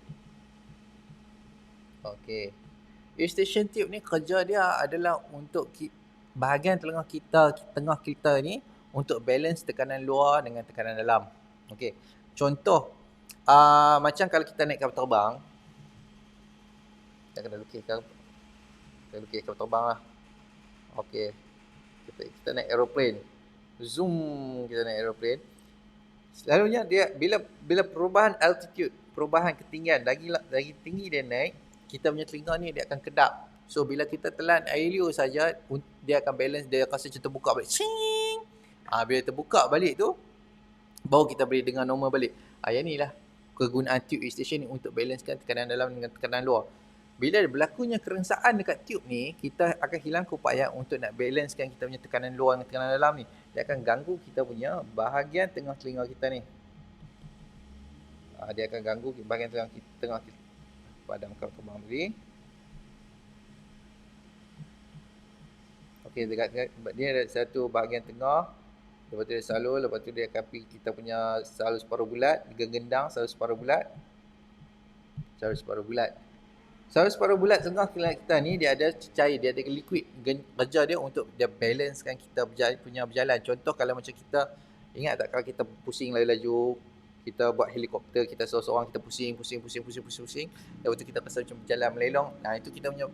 Okey. Eustachian tube ni kerja dia adalah untuk bahagian tengah kita ni untuk balance tekanan luar dengan tekanan dalam. Okey. Contoh macam kalau kita naik kapal terbang, kita kena lukiskan kapal terbang lah. Okey. Kita naik aeroplane. Zoom, kita naik aeroplane. Selalunya dia bila perubahan altitude, perubahan ketinggian, lagi tinggi dia naik, kita punya telinga ni dia akan kedap. So bila kita telan air liur saja, dia akan balance, dia rasa macam terbuka balik. Sing. Bila terbuka balik tu, baru kita boleh dengar normal balik. Yang ni lah kegunaan tube eustachian ni untuk balancekan tekanan dalam dengan tekanan luar. Bila berlakunya kerengsaan dekat tube ni, kita akan hilang keupayaan untuk nak balancekan kita punya tekanan luar dengan tekanan dalam ni. Dia akan ganggu kita punya bahagian tengah telinga kita ni. Dia akan ganggu bahagian tengah kita. Padamkan kembang tadi. Okey, dia ada satu bahagian tengah. Lepas tu dia salur, lepas tu dia akan pergi kita punya salur separuh bulat, gendang salur separuh bulat. Salur separuh bulat. Salur separuh bulat tengah kita ni dia ada cair, dia ada liquid. Kerja dia untuk dia balancekan kita punya berjalan. Contoh kalau macam kita, ingat tak kalau kita pusing laju-laju, kita buat helikopter, kita seorang-seorang kita pusing. Lepas tu kita rasa macam berjalan melelong. Itu kita punya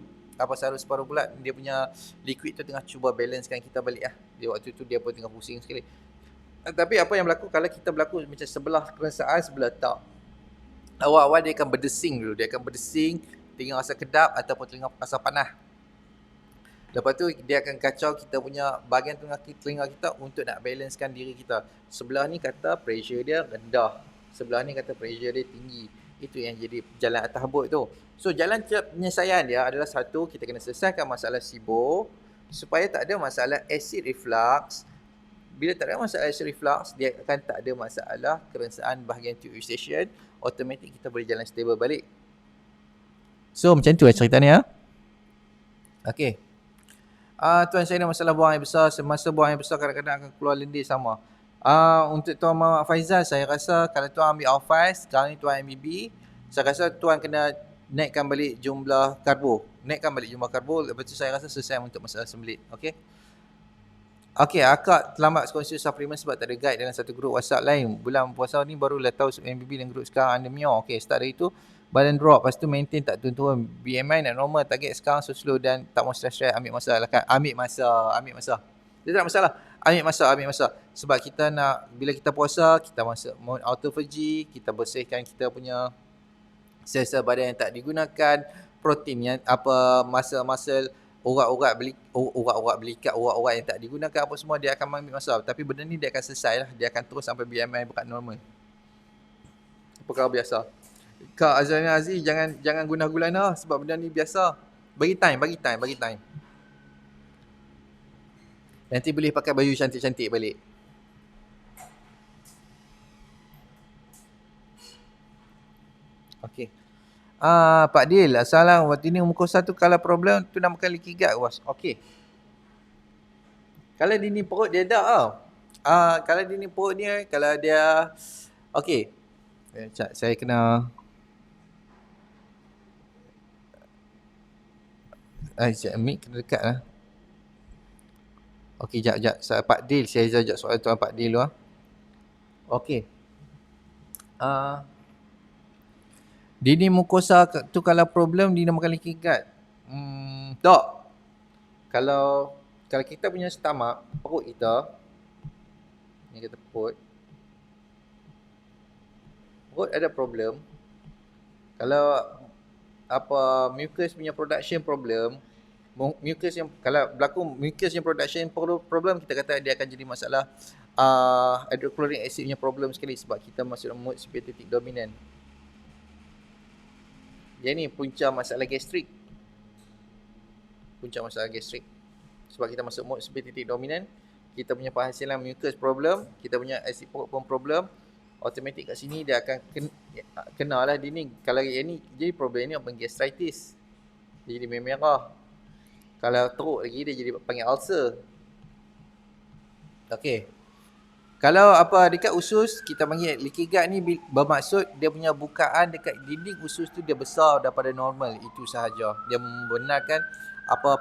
salur separuh bulat, dia punya liquid tu tengah cuba balancekan kita balik lah. Dia waktu tu dia pun tengah pusing sekali. Tapi apa yang berlaku kalau kita berlaku macam sebelah kerengsaan, sebelah tak. Awal-awal dia akan berdesing dulu, telinga rasa kedap ataupun telinga rasa panas. Lepas tu dia akan kacau kita punya bahagian tengah telinga kita untuk nak balancekan diri kita. Sebelah ni kata pressure dia rendah, sebelah ni kata pressure dia tinggi. Itu yang jadi jalan atas bot tu. So jalan penyelesaian dia adalah satu, kita kena selesaikan masalah SIBO supaya tak ada masalah acid reflux. Bila tak ada masalah acid reflux, dia akan tak ada masalah kerengsaan bahagian tube eustachian, automatik kita boleh jalan stable balik. So macam tu lah cerita ni ya. Okey. Tuan, saya ada masalah buang air besar. Semasa buang air besar kadang-kadang akan keluar lendir sama. Untuk Tuan Muhammad Faizal, saya rasa kalau Tuan ambil Alphaz, sekarang ni Tuan MBB, saya rasa Tuan kena naikkan balik jumlah karbo. Lepas tu saya rasa selesai untuk masalah sembelit. Okey. Okey, akak terlambat konsumsi suplemen sebab tak ada guide dalam satu grup WhatsApp lain. Bulan puasa ni barulah tahu MBB dan grup sekarang anemia. Okey, start dari itu badan drop, lepas tu maintain tak turun-turun. BMI nak normal, target sekarang so slow dan tak mau stress-stress. Ambil masa lah kan. Ambil masa. Dia tak masalah. Ambil masa. Sebab kita nak, bila kita puasa, kita masuk mode autophagy, kita bersihkan kita punya sel-sel badan yang tak digunakan, protein yang muscle urat-urat belikat, urat-urat yang tak digunakan apa semua, dia akan ambil masa. Tapi benda ni dia akan selesai lah. Dia akan terus sampai BMI berat normal. Perkara biasa. Kak Azrina Aziz, jangan guna gulana sebab benda ni biasa. Bagi time. Nanti boleh pakai baju cantik-cantik balik. Okey. Pak Dil, Assalamualaikum. Waktu ni muka satu kalau problem tu namakan leaky gut was. Okey. Kalau dinding perut dia ada tau. Kalau dinding perut ni kalau dia okey. Saya kena mic kena dekat lah. Okey, jap. Pak Dil, saya jawab soalan Tuan Pak Dil lah. Okey. Uh, dinding mukosa tu kalau problem dinamakan leaky gut. Tak. Kalau kita punya stomach, perut kita, ni kata perut ada problem. Kalau mucus punya production problem, mucus yang kalau berlaku mucus yang production problem, kita kata dia akan jadi masalah hydrochloric acid punya problem sekali sebab kita masuk dalam mood sympathetic dominant. Dia ni punca masalah gastrik. Sebab kita masuk mood sympathetic dominant, kita punya penghasilan mucus problem, kita punya acid perut pun problem, automatik kat sini dia akan kena lah dia ni. Kalau yang ni jadi problem ni apa, gastritis, dia jadi merah. Kalau teruk lagi dia jadi panggil ulcer. Okey. Kalau dekat usus, kita panggil leaky gut ni bermaksud dia punya bukaan dekat dinding usus tu dia besar daripada normal, itu sahaja. Dia membenarkan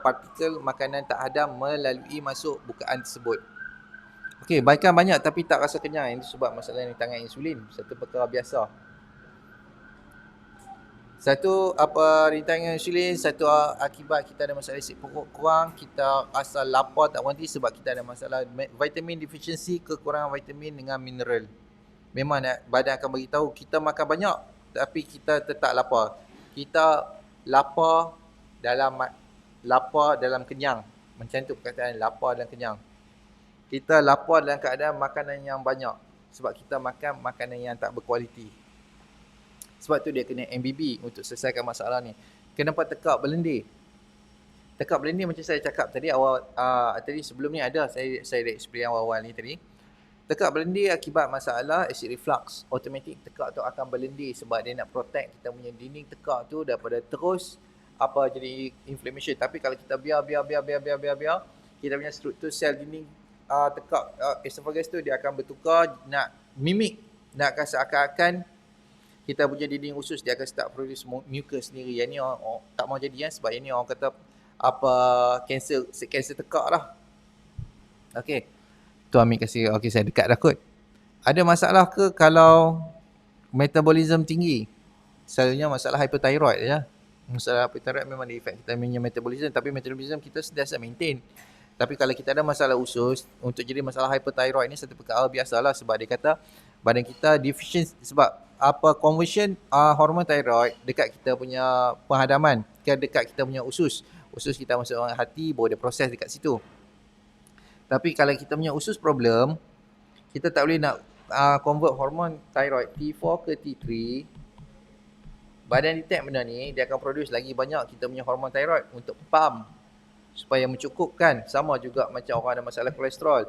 partikel makanan tak hadam melalui masuk bukaan tersebut. Okey, makan banyak tapi tak rasa kenyang, ini sebab masalah rintangan insulin, satu perkara biasa. Satu rintangan insulin, satu akibat kita ada masalah asid perut kurang, kita rasa lapar tak berhenti sebab kita ada masalah vitamin deficiency, kekurangan vitamin dengan mineral. Memang badan akan beritahu kita makan banyak tapi kita tetap lapar. Kita lapar dalam kenyang. Macam tu perkataan, lapar dan kenyang. Kita lapar dalam keadaan makanan yang banyak sebab kita makan makanan yang tak berkualiti. Sebab tu dia kena MBB untuk selesaikan masalah ni. Kenapa tekak berlendir? Tekak berlendir macam saya cakap tadi awal, tadi sebelum ni ada saya dah explain awal-awal ni tadi. Tekak berlendir akibat masalah acid reflux. Automatik tekak tu akan berlendir sebab dia nak protect kita punya dinding tekak tu daripada terus jadi inflammation. Tapi kalau kita biar kita punya struktur sel dinding tekak esophagus tu dia akan bertukar, nak mimik, nak seakan-akan kita punya dinding usus dia akan start produce mucus sendiri. Yang ni orang tak mau jadi sebab yang ni orang kata kanser tekak lah. Okey. Tu Amir kasih, okey saya dekat dah kot. Ada masalah ke kalau metabolism tinggi? Selalunya masalah hyperthyroid je. Masalah hyperthyroid memang dia effect kita punya metabolism, tapi metabolism kita sentiasa maintain. Tapi kalau kita ada masalah usus, untuk jadi masalah hyperthyroid ni satu perkara biasalah sebab dia kata badan kita deficient sebab conversion hormon thyroid dekat kita punya penghadaman, dekat kita punya usus kita masuk dalam hati, baru dia proses dekat situ. Tapi kalau kita punya usus problem, kita tak boleh nak convert hormon thyroid T4 ke T3. Badan detect benda ni, dia akan produce lagi banyak kita punya hormon thyroid untuk pump supaya mencukupkan. Sama juga macam orang ada masalah kolesterol,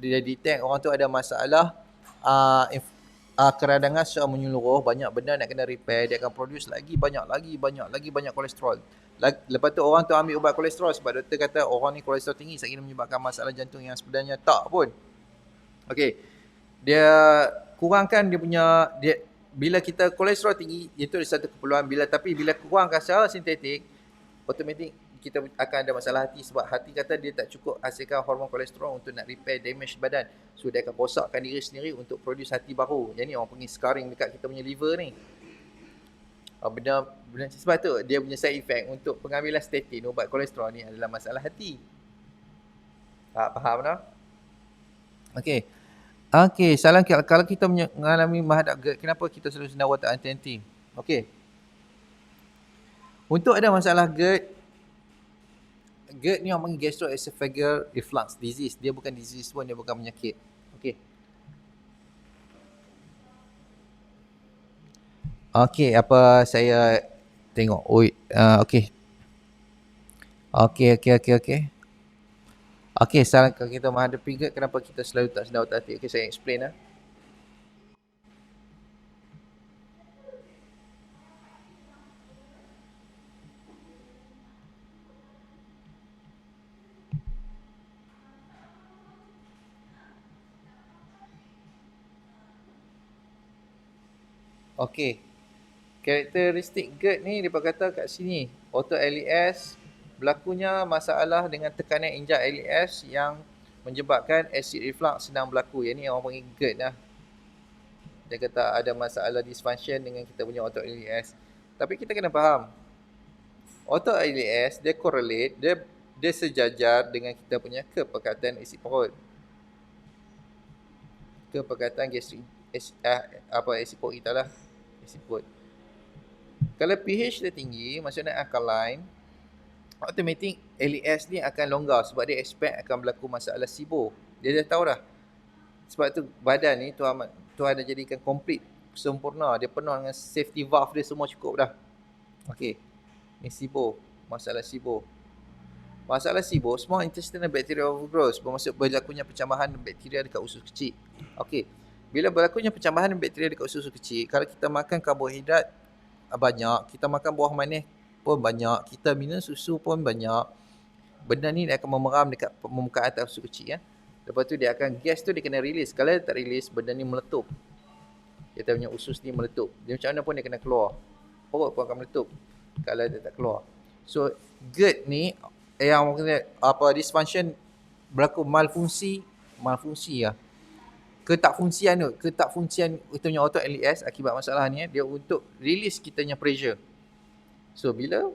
dia detect orang tu ada masalah keradangan secara menyeluruh, banyak benda nak kena repair, dia akan produce lagi banyak kolesterol. Lepas tu orang tu ambil ubat kolesterol sebab doktor kata orang ni kolesterol tinggi sekali menyebabkan masalah jantung, yang sebenarnya tak pun. Okey. Dia kurangkan dia punya bila kita kolesterol tinggi, itu satu keperluan, bila kurangkan secara sintetik, automatik kita akan ada masalah hati sebab hati kata dia tak cukup hasilkan hormon kolesterol untuk nak repair damage badan. So dia akan rosakkan diri sendiri untuk produce hati baru. Yang ni orang panggil scarring dekat kita punya liver ni. Benda sebab tu dia punya side effect untuk pengambilan statin, ubat kolesterol ni adalah masalah hati. Faham tak? Okey, salam kalau kita mengalami menghadap GERD, kenapa kita selalu sendawa tak anti-anti? Okey. Untuk ada masalah GERD ni orang panggil gastroesophageal reflux disease. Dia bukan disease pun, dia bukan penyakit. Okey. Okey, saya tengok. Okey. Okey, salah kalau kita menghadapi GERD, kenapa kita selalu tak sedar otak atik? Okey, saya explain lah. Okey. Karakteristik GERD ni dia kata kat sini, auto LES berlakunya masalah dengan tekanan injak LES yang menyebabkan acid reflux sedang berlaku. Yang ni orang panggil GERD lah. Dia kata ada masalah dysfunction dengan kita punya otot LES. Tapi kita kena faham, otot LES dia correlate, dia sejajar dengan kita punya kepekatan isi perut. Kepekatan gastrik, isi perut kita lah. Isi perut. Kalau pH dia tinggi, maksudnya alkaline, automatic LES ni akan longgar sebab dia expect akan berlaku masalah SIBO. Dia dah tahu dah. Sebab tu badan ni Tuhan dah jadikan complete, sempurna. Dia penuh dengan safety valve dia semua cukup dah. Okey. Ni SIBO, masalah SIBO. Masalah SIBO, small intestinal bacterial overgrowth, bermaksud berlakunya pencambahan bakteria dekat usus kecil. Okey. Bila berlakunya pencambahan bakteria dekat usus kecil, kalau kita makan karbohidrat banyak, kita makan buah manis pun banyak, kita minum susu pun banyak, benda ni dia akan memeram dekat permukaan atas usus kecil ya. Lepas tu dia akan, gas tu dia kena release. Kalau dia tak release, benda ni meletup. Kita punya usus ni meletup. Dia macam mana pun dia kena keluar. Perut pun akan meletup kalau dia tak keluar. So GERD ni yang dysfunction berlaku malfungsi lah. Ketakfungsian kita punya otot LES akibat masalah ni dia untuk release kita punya pressure. So bila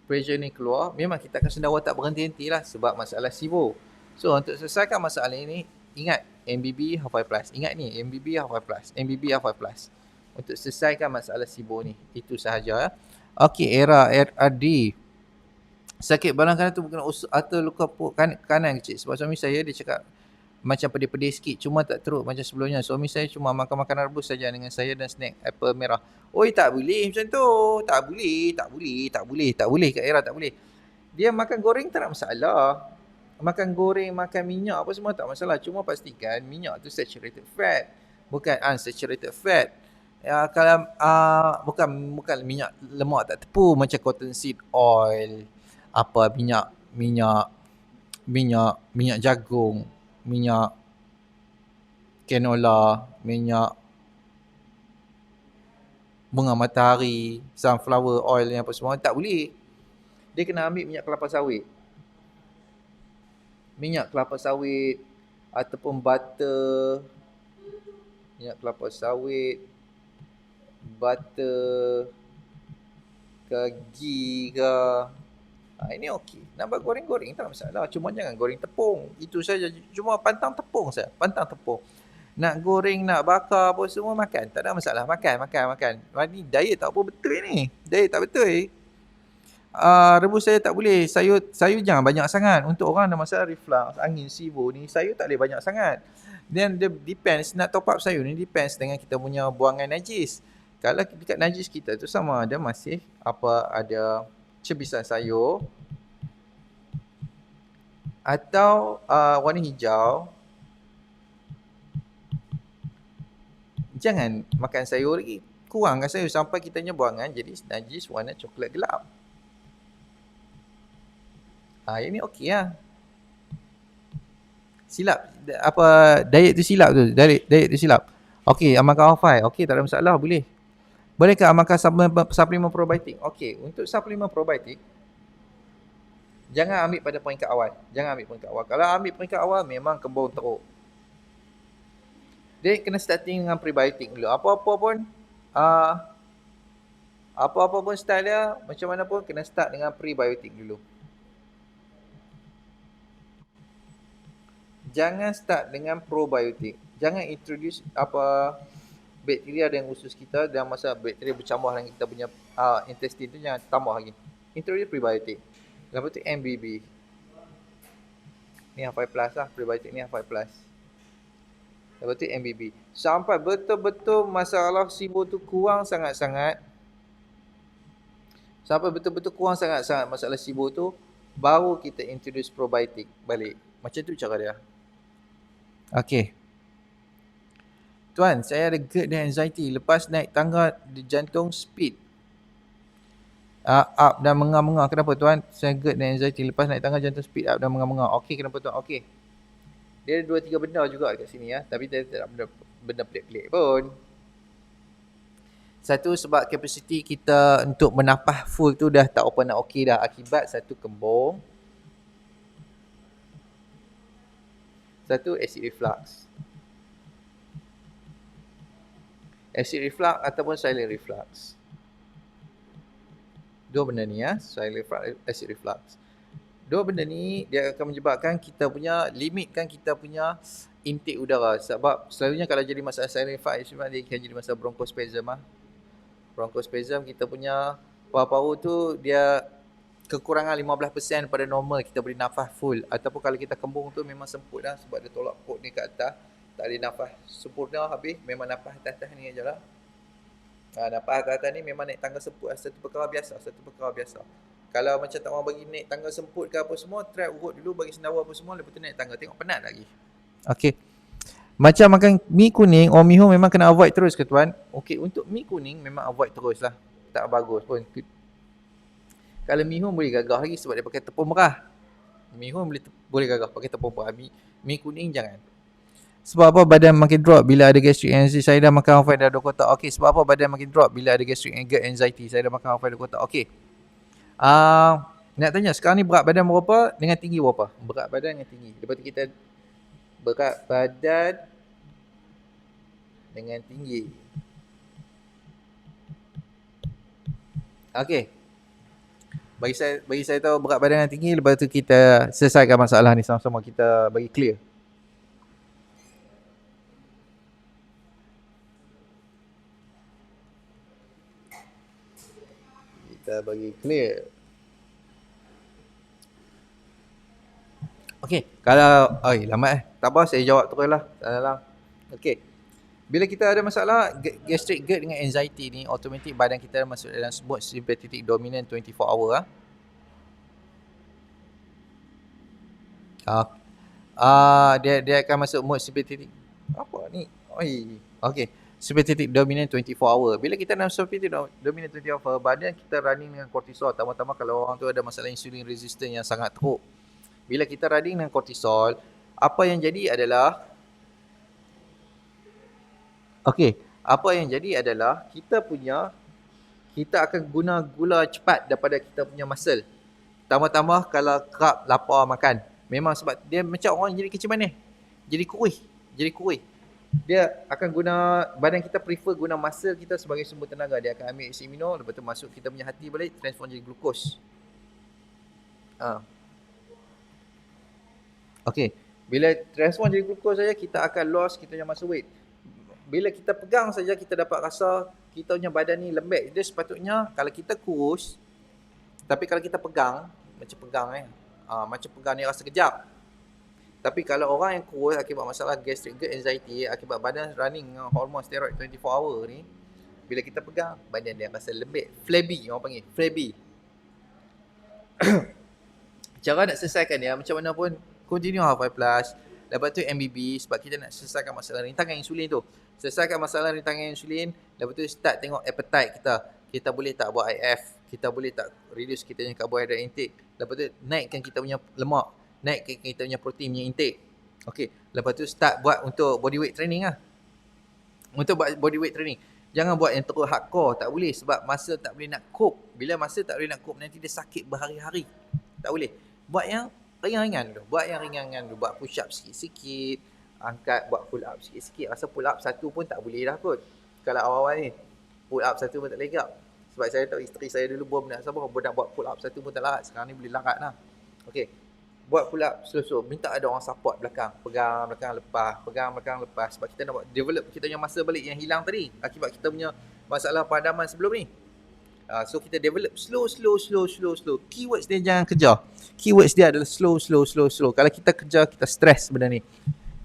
pressure ni keluar, memang kita akan sendawa tak berhenti-henti lah sebab masalah SIBO. So untuk selesaikan masalah ini, ingat MBB Half-5 Plus. Ingat ni, MBB Half-5 Plus. MBB Half-5 Plus. Untuk selesaikan masalah SIBO ni. Itu sahaja. Okey, era RRD. Sakit badan kanan tu bukan atau luka kanan kecil. Sebab suami saya dia cakap macam pedih-pedih sikit, cuma tak teruk macam sebelumnya. Suami saya cuma makan makanan rebus saja dengan saya dan snack apple merah. Oi, tak boleh macam tu. Tak boleh kat era, tak boleh. Dia makan goreng tak ada masalah. Makan goreng, makan minyak apa semua tak masalah. Cuma pastikan minyak tu saturated fat, bukan unsaturated fat. Ya, kalau bukan minyak lemak tak tepu macam cottonseed oil, apa minyak jagung, minyak canola, minyak bunga matahari, sunflower oil yang apa semua tak boleh. Dia kena ambil minyak kelapa sawit. Minyak kelapa sawit ataupun butter, minyak kelapa sawit, butter ke ghee ke. Ini okey. Nak buat goreng-goreng tak masalah. Cuma jangan goreng tepung. Itu saja. Cuma pantang tepung saja. Pantang tepung. Nak goreng, nak bakar apa semua makan. Tak ada masalah. Makan. Ini diet tak apa betul ni. Diet tak betul. Rebus sayur tak boleh. Sayur jangan banyak sangat. Untuk orang ada masalah reflux, angin, SIBO ni, sayur tak boleh banyak sangat. Then dia depends, nak top up sayur ni depends dengan kita punya buangan najis. Kalau dekat najis kita tu sama ada masih ada cebisan sayur atau warna hijau, jangan makan sayur lagi. Kurangkan sayur sampai kita punya buangan jadi najis warna coklat gelap. Ini okey lah. Silap diet tu silap tu. Diet tu silap. Okey, amalkan Half-5. Okey, tak ada masalah, boleh. Bolehkah amalkan suplemen probiotik? Okey, untuk suplemen probiotik jangan ambil pada peringkat awal. Kalau ambil peringkat awal memang kembung teruk. Dia kena starting dengan prebiotik dulu. Apa-apa pun style dia, macam mana pun kena start dengan prebiotik dulu. Jangan start dengan probiotik. Jangan introduce bakteria dengan usus kita dan masa bakteria bercambah dengan kita punya intestine tu, jangan tambah lagi. Introduce prebiotik. Lepas tu MBB. Ni Half-5 Plus lah. Prebiotik ni Half-5 Plus. Lepas tu MBB. Sampai betul-betul masalah SIBO tu kurang sangat-sangat. Masalah SIBO tu, baru kita introduce probiotik balik. Macam tu cara dia. Okey. Tuan, saya ada GERD dan anxiety. Lepas naik tangga di jantung speed up dan mengar-mengar. Kenapa tuan? Saya GERD dan anxiety. Lepas naik tangga jantung speed up dan mengar-mengar. Okey, kenapa tuan? Okey. Dia ada 2-3 benda juga kat sini ya. Tapi dia tak ada benda pelik-pelik pun. Satu, sebab kapasiti kita untuk menapah full tu dah tak open nak okey dah. Akibat satu kembung. Satu acid reflux. Acid reflux ataupun silent reflux. Dua benda ni ya, silent reflux, acid reflux. Dua benda ni dia akan menyebabkan kita punya limitkan kita punya intake udara. Sebab selalunya kalau jadi masalah silent reflux dia akan jadi masalah bronchospasm ah. Bronchospasm kita punya paru-paru tu dia kekurangan 15% pada normal, kita boleh nafas full. Ataupun kalau kita kembung tu memang semput lah sebab dia tolak perut ni ke atas, tak boleh nafas sempurna habis, memang nafas atas-atas ni je lah. Nafas atas ni memang naik tangga semput lah, satu perkara biasa. Kalau macam tak orang bagi naik tangga semput ke apa semua, try urut dulu, bagi sendawa apa semua, lepas tu naik tangga, tengok penat lagi. Okay. Macam makan mi kuning, orang miho memang kena avoid terus ke tuan? Okay, untuk mi kuning memang avoid terus lah, tak bagus pun. Kalau mihun boleh gagah lagi sebab dia pakai tepung merah. Mihun boleh gagah pakai tepung merah. Mi kuning jangan. Sebab apa badan makin drop bila ada gastric anxiety? Saya dah makan half dah 2 kotak. Okey, sebab apa badan makin drop bila ada gastric anxiety? Saya dah makan half 2 kotak. Okey. Nak tanya sekarang ni berat badan berapa dengan tinggi berapa? Berat badan dengan tinggi. Lepas tu kita berat badan dengan tinggi. Okey. Bagi saya tahu berat badan yang tinggi, lepas tu kita selesaikan masalah ni sama-sama, kita bagi clear. Kita bagi clear. Okey, kalau lambat tak apa, saya jawab terus lah. Okey. Bila kita ada masalah gastric GERD dengan anxiety ni, automatik badan kita masuk dalam mode sympathetic dominant 24 hour dia akan masuk mode sympathetic. Apa ni? Okey. Sympathetic dominant 24 hour. Bila kita dalam sympathetic dominant 24 hour, badan kita running dengan kortisol. Tama-tama kalau orang tu ada masalah insulin resistant yang sangat teruk. Bila kita running dengan kortisol, apa yang jadi adalah apa yang jadi adalah kita akan guna gula cepat daripada kita punya muscle. Tambah-tambah kalau kerap lapar makan. Memang sebab dia macam orang jadi kecil manis. Jadi kurih. Dia akan guna, badan kita prefer guna muscle kita sebagai sumber tenaga. Dia akan ambil isi amino, lepas tu masuk kita punya hati balik, transform jadi glukos. Okey. Bila transform jadi glukos saja, kita akan loss kita punya muscle weight. Bila kita pegang saja, kita dapat rasa kita punya badan ni lembek. Dia sepatutnya kalau kita kurus, tapi kalau kita pegang, macam pegang ni rasa kejap. Tapi kalau orang yang kurus akibat masalah gastric GERD, anxiety, akibat badan running dengan hormon steroid 24 hour ni, bila kita pegang, badan dia rasa lembek. Flabby, orang panggil. Flabby. Cara nak selesaikan dia, macam mana pun, continue half plus. Lepas tu MBB, sebab kita nak selesaikan masalah rintangan insulin tu. Selesaikan masalah rintangan insulin, lepas tu start tengok appetite kita. Kita boleh tak buat IF, kita boleh tak reduce kita punya carbohydrate intake. Lepas tu naikkan kita punya lemak, naikkan kita punya protein punya intake. Okey, lepas tu start buat untuk body weight training lah. Untuk buat body weight training, jangan buat yang terlalu hardcore, tak boleh sebab masa tak boleh nak cope. Bila masa tak boleh nak cope, nanti dia sakit berhari-hari. Tak boleh. Buat yang ringan-ringan dulu. Buat push up sikit-sikit, angkat, buat pull up sikit-sikit. Rasa pull up satu pun tak boleh dah kot. Kalau awal-awal ni, pull up satu pun tak boleh gap. Sebab saya tahu isteri saya dulu nak buat pull up satu pun tak larat. Sekarang ni boleh larat lah. Okey. Buat pull up slow-slow. Minta ada orang support belakang. Pegang belakang lepas. Sebab kita nak buat develop kita punya masa balik yang hilang tadi. Akibat kita punya masalah padaman sebelum ni. So kita develop slow. Keywords dia jangan kejar. Keywords dia adalah slow. Kalau kita kejar, kita stress benda ni.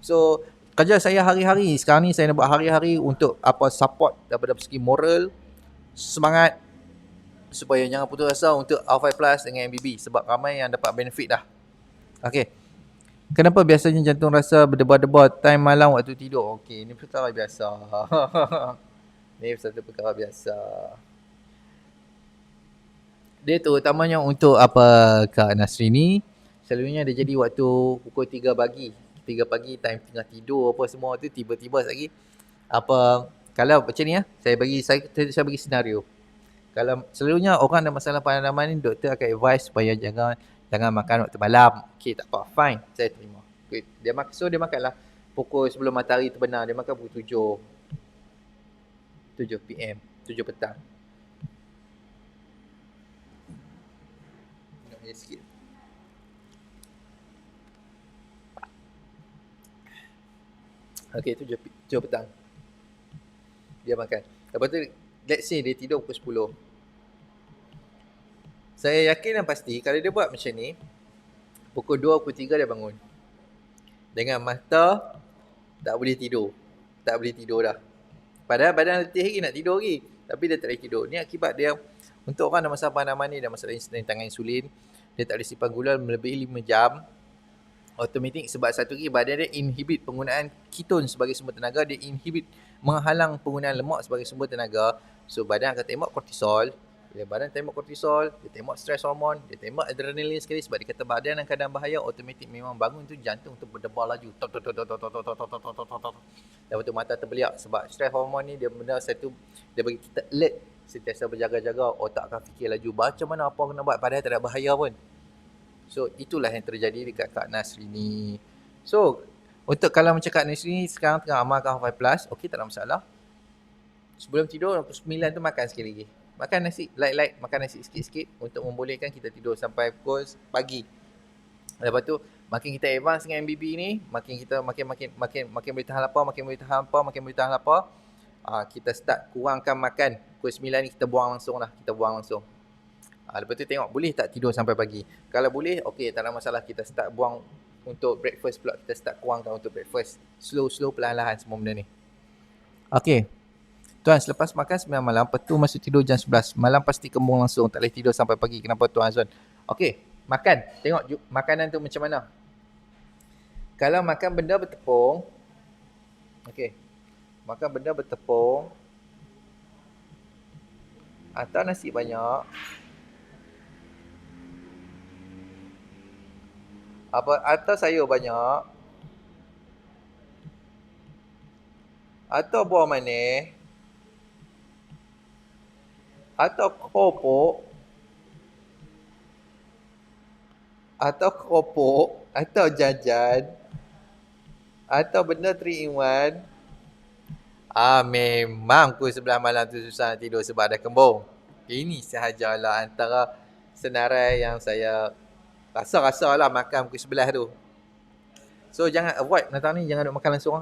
So kerja saya hari-hari. Sekarang ni saya nak buat hari-hari untuk support daripada segi moral, semangat, supaya jangan putus asa untuk R5 Plus dengan MBB. Sebab ramai yang dapat benefit dah. Okay. Kenapa biasanya jantung rasa berdebar-debar time malam waktu tidur? Okay, ni perkara biasa. Ni satu perkara biasa. Dia terutamanya untuk Kak Nasrini, selalunya dia jadi waktu pukul 3 pagi time tengah tidur semua tu, tiba-tiba lagi kalau macam ni saya bagi senario. Kalau selalunya orang ada masalah padaman ni, doktor akan advise supaya jangan makan waktu malam. Okey, tak apa, fine, saya terima. Okay. Dia makanlah pukul sebelum matahari terbenam, dia makan pukul 7. 7 PM, 7 petang. Nak air sikit. Okey, 7 petang. Dia makan. Lepas tu, let's say dia tidur pukul 10. Saya yakin dan pasti kalau dia buat macam ni, pukul 2, pukul 3 dia bangun. Dengan mata tak boleh tidur. Tak boleh tidur dah. Padahal badan letih lagi, nak tidur lagi. Tapi dia tak boleh tidur. Ni akibat dia, untuk orang ada masalah panaman ni, ada masalah tangan insulin, dia tak boleh simpan gula melebihi 5 jam. Automatik sebab satu lagi badan dia inhibit penggunaan ketone sebagai sumber tenaga, dia inhibit, menghalang penggunaan lemak sebagai sumber tenaga. So badan akan tembak kortisol. Bila badan tembak kortisol, dia tembak stres hormon, dia tembak adrenalin sekali sebab dia kata badan dalam keadaan bahaya, automatik memang bangun tu jantung tu berdebar laju. Lepas tu mata terbeliak sebab stres hormon ni dia benda satu, dia bagi kita alert, sentiasa berjaga-jaga, otak akan fikir laju macam mana apa kena buat padahal tak ada bahaya pun. So itulah yang terjadi dekat Kak Nasrini. So untuk kalau macam Kak Nasrini sekarang tengah amalkan Hafal Plus, okey, tak ada masalah. Sebelum tidur pukul 9 tu makan sikit lagi. Makan nasi light-light, makan nasi sikit-sikit untuk membolehkan kita tidur sampai pukul pagi. Lepas tu makin kita advance dengan MBB ni, makin kita makin boleh tahan lapar, makin boleh tahan lapar. Kita start kurangkan makan. Pukul 9 ni kita buang langsung lah, lepas tu tengok boleh tak tidur sampai pagi. Kalau boleh, okey, tak ada masalah, kita start buang untuk breakfast pula, kita start kurangkan untuk breakfast. Slow perlahan-lahan semua benda ni. Okey. Tuan, selepas makan 9 malam, lepas tu masuk tidur jam 11. Malam pasti kembung langsung, tak boleh tidur sampai pagi. Kenapa Tuan Azwan? Okey, makan. Tengok makanan tu macam mana. Kalau makan benda bertepung, okey, makan benda bertepung atau nasi banyak, atau sayur banyak, atau buah manis, atau keropok, atau jajan, atau benda 3 in 1, memang pukul 11 malam tu susah nak tidur sebab ada kembung. Ini sahajalah antara senarai yang saya rasa-rasa lah makan pukul 11 tu. So jangan avoid datang ni, jangan duk makan langsung.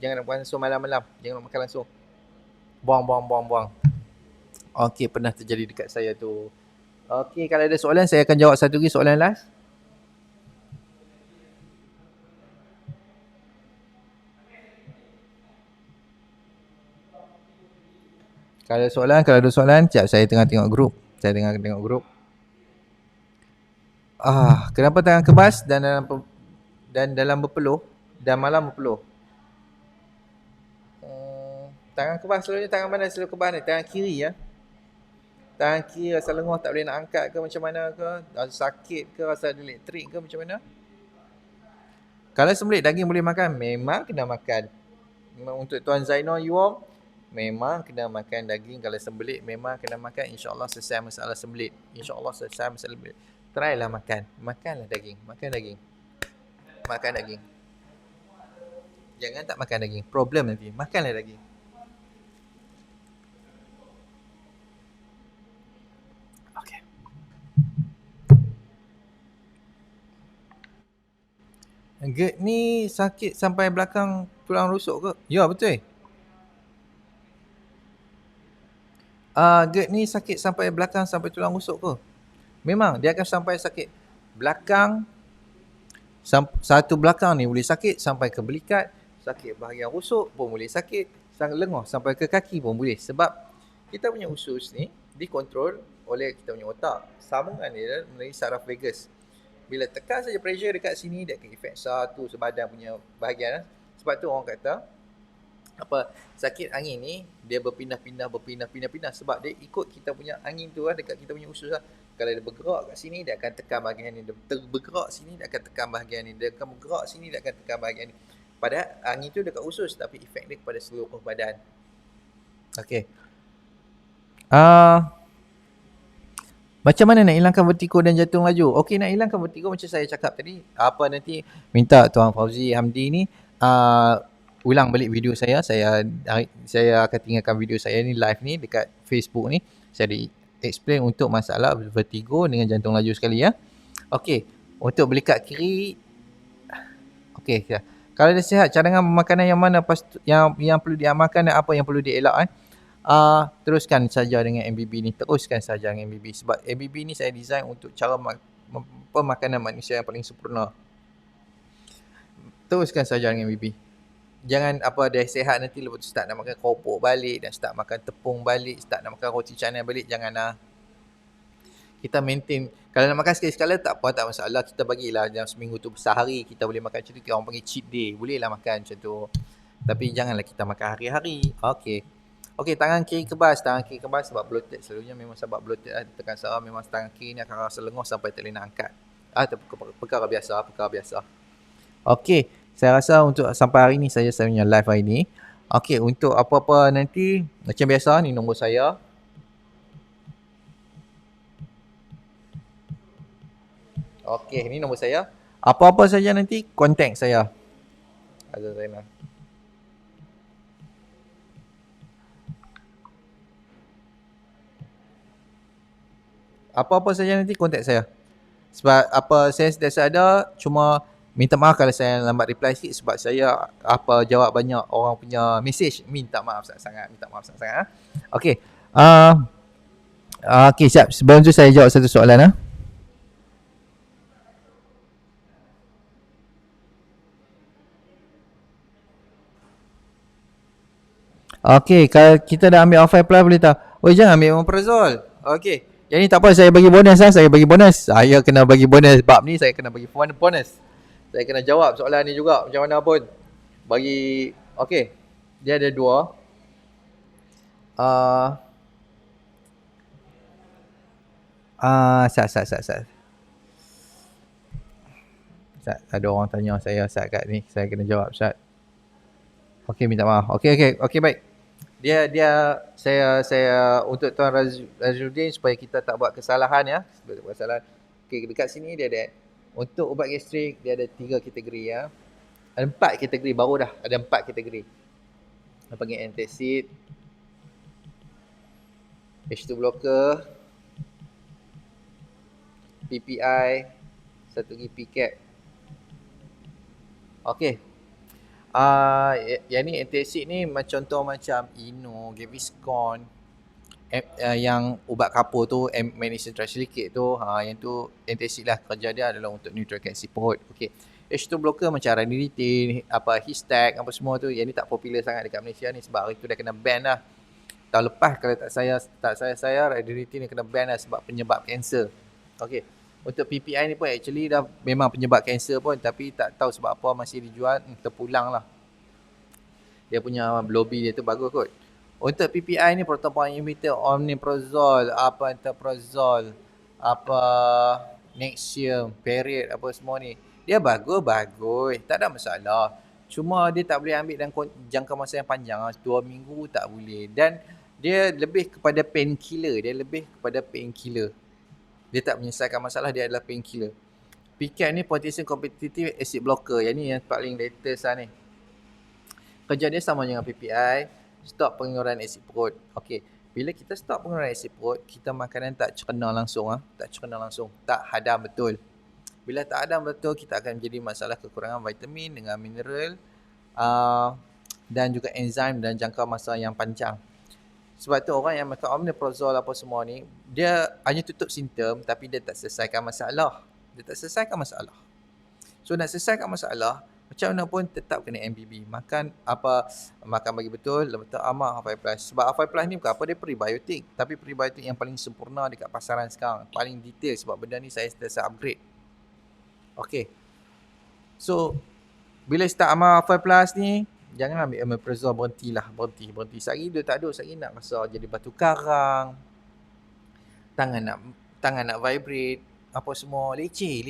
Jangan duk makan langsung malam-malam. Jangan duk makan langsung. Buang. Okey, pernah terjadi dekat saya tu. Okey, kalau ada soalan saya akan jawab satu lagi soalan last. Kalau ada soalan, sekejap saya tengah tengok grup. Kenapa tangan kebas dan dalam berpeluh dan malam berpeluh? Tangan kebas selalunya tangan mana selalu kebas ni? Tangan kiri ya. Tangan kiri rasa lenguh tak boleh nak angkat ke macam mana ke? Rasa sakit ke? Rasa ada elektrik ke macam mana? Kalau sembelit daging boleh makan? Memang kena makan. Untuk Tuan Zainal Yuwam, memang kena makan daging. Kalau sembelit memang kena makan. InsyaAllah selesai masalah sembelit. Try lah makan. Makanlah daging. Makan daging. Jangan tak makan daging. Problem nanti. Makanlah daging. Okay. GERD ni sakit sampai belakang tulang rusuk ke? Ya, betul. GERD ni sakit sampai belakang sampai tulang rusuk ke? Memang dia akan sampai sakit belakang. Satu belakang ni boleh sakit sampai ke belikat, sakit bahagian rusuk pun boleh sakit, lenguh sampai ke kaki pun boleh. Sebab kita punya usus ni dikontrol oleh kita punya otak. Sambungan dia melalui saraf vagus. Bila tekan saja pressure dekat sini, dia akan efek satu sebadan punya bahagian. Sebab tu orang kata sakit angin ni dia berpindah-pindah sebab dia ikut kita punya angin tu lah, dekat kita punya usus lah. Kalau dia bergerak kat sini, dia akan tekan bahagian ni. Dia bergerak sini, dia akan tekan bahagian ni. Dia akan bergerak sini, dia akan tekan bahagian ni. Padahal angin tu dekat usus, tapi efek dia kepada seluruh badan. Okey. Macam mana nak hilangkan vertigo dan jantung laju? Okey, nak hilangkan vertigo macam saya cakap tadi, nanti minta Tuan Fauzi Hamdi ni ulang balik video saya. Saya akan tinggalkan video saya ni live ni dekat Facebook ni. Saya ada explain untuk masalah vertigo dengan jantung laju sekali ya. Okey, untuk belikat kiri, okey ya. Kalau dah sihat, cadangan makanan yang mana yang perlu diamalkan dan apa yang perlu dielak teruskan saja dengan MBB ni. Teruskan saja dengan MBB sebab MBB ni saya design untuk cara pemakanan manusia yang paling sempurna. Teruskan saja dengan MBB. Jangan dah sihat nanti lepas tu start nak makan keropok balik dan start makan tepung balik, start nak makan roti canai balik. Jangan kita maintain. Kalau nak makan sekali-sekala tak apa, tak masalah. Kita bagilah dalam seminggu tu sehari kita boleh makan macam tu. Orang panggil cheat day. Boleh lah makan macam tu. Tapi janganlah kita makan hari-hari. Okey, tangan kiri kebas. Tangan kiri kebas sebab bloated. Selalunya memang sebab bloated lah. Tekan saraf memang tangan kiri ni akan rasa lenguh sampai tak boleh nak angkat. Perkara biasa. Okey, saya rasa untuk sampai hari ni saya punya live hari ni. Okey, untuk apa-apa nanti macam biasa ni nombor saya. Okey, ni nombor saya. Apa-apa saja nanti contact saya. Azhar Zainal. Apa-apa saja nanti contact saya. Sebab saya sentiasa ada, cuma minta maaf kalau saya lambat reply sikit sebab saya jawab banyak orang punya message. Minta maaf sangat-sangat. Okey. Okey, siap. Sebelum tu saya jawab satu soalan. Okey, kalau kita dah ambil off-5 plus boleh tak? Oh, jangan ambil omeprazole. Okey. Yang ni tak apa, saya bagi bonus saya bagi bonus. Saya kena bagi bonus bab ni, saya kena bagi bonus. Saya kena jawab soalan ni juga macam mana pun. Bagi okey. Dia ada dua. Sat. Ada orang tanya saya Sat kat ni, saya kena jawab Sat. Okey, minta maaf. Okey, baik. Dia saya untuk Tuan Razudin supaya kita tak buat kesalahan ya. Okey, dekat sini dia ada untuk ubat gastrik dia ada 3 kategori ya. Ada 4 kategori baru dah. Ada 4 kategori. Apa panggil antacid, H2 blocker, PPI, satu lagi PCAP. Okey. Yang ni antacid ni contoh macam Ino, Gaviscon, yang ubat kapur tu, magnesium trisilicate tu, yang tu antacid lah. Kerja dia adalah untuk neutralkan isi perut. Okey. H2 blocker macam ranitidine, Histag, apa semua tu, yang ni tak popular sangat dekat Malaysia ni sebab hari tu dah kena ban lah. Tahun lepas kalau tak saya ranitidine kena ban lah sebab penyebab kanser. Okey. Untuk PPI ni pun actually dah memang penyebab kanser pun, tapi tak tahu sebab apa masih dijual, terpulang lah. Dia punya lobby dia tu bagus kot. Untuk PPI ni proton pump inhibitor, omeprazole, pantoprazole, Nexium, Period, apa semua ni. Dia bagus, tak ada masalah. Cuma dia tak boleh ambil dalam jangka masa yang panjang, 2 minggu tak boleh. Dan dia lebih kepada painkiller, Dia tak menyelesaikan masalah, dia adalah painkiller. PCAP ni potassium competitive acid blocker. Yang ni yang paling latest lah ni. Kerja dia sama dengan PPI, stop pengeluaran asid perut. Okey, bila kita stop pengeluaran asid perut, kita makanan tak cerna langsung, tak hadam betul. Bila tak hadam betul, kita akan menjadi masalah kekurangan vitamin dengan mineral dan juga enzim dan jangka masa yang panjang. Sebab tu orang yang makan omeprazole apa semua ni, dia hanya tutup simptom tapi dia tak selesaikan masalah. So nak selesaikan masalah, macam mana pun tetap kena MBB. Makan bagi betul, lepas tu amat Half5 Plus. Sebab Half5 Plus ni bukan apa, dia prebiotik. Tapi prebiotik yang paling sempurna dekat pasaran sekarang. Paling detail sebab benda ni saya sentiasa upgrade. Okay. So, bila start amal Half5 Plus ni, jangan ambil omeprazole, berhenti. Sehari dia tak ada, sehari nak rasa jadi batu karang. Tangan nak vibrate. Apa semua, leceh.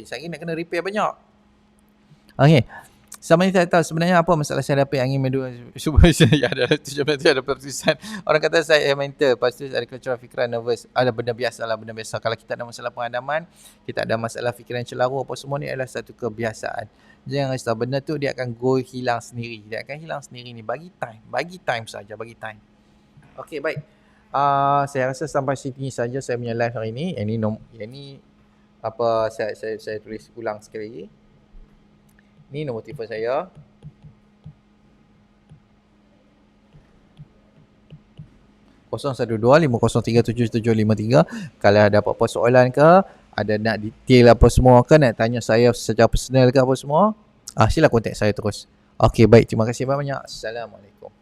Sehari nak kena repair banyak. Okay. Sama ni tak tahu sebenarnya apa masalah saya dapat angin medula ya ada 17 ada pertulisan. Orang kata saya mental, lepas tu ada kecelakaan fikiran, nervous. Ada benda biasa. Kalau kita ada masalah pengadaman, kita ada masalah fikiran celaru apa semua ni adalah satu kebiasaan. Jangan risau, benda tu dia akan go hilang sendiri. Dia akan hilang sendiri ni. Bagi time saja, bagi time. Okey, baik. Saya rasa sampai sini saja saya punya live hari ni. Yang ni apa saya tulis ulang sekali lagi. Ni nombor telefon saya. (012-503-7753). Kalau ada apa-apa soalan ke, ada nak detail apa semua ke, nak tanya saya secara personal ke apa semua, sila kontak saya terus. Okey, baik. Terima kasih banyak. Assalamualaikum.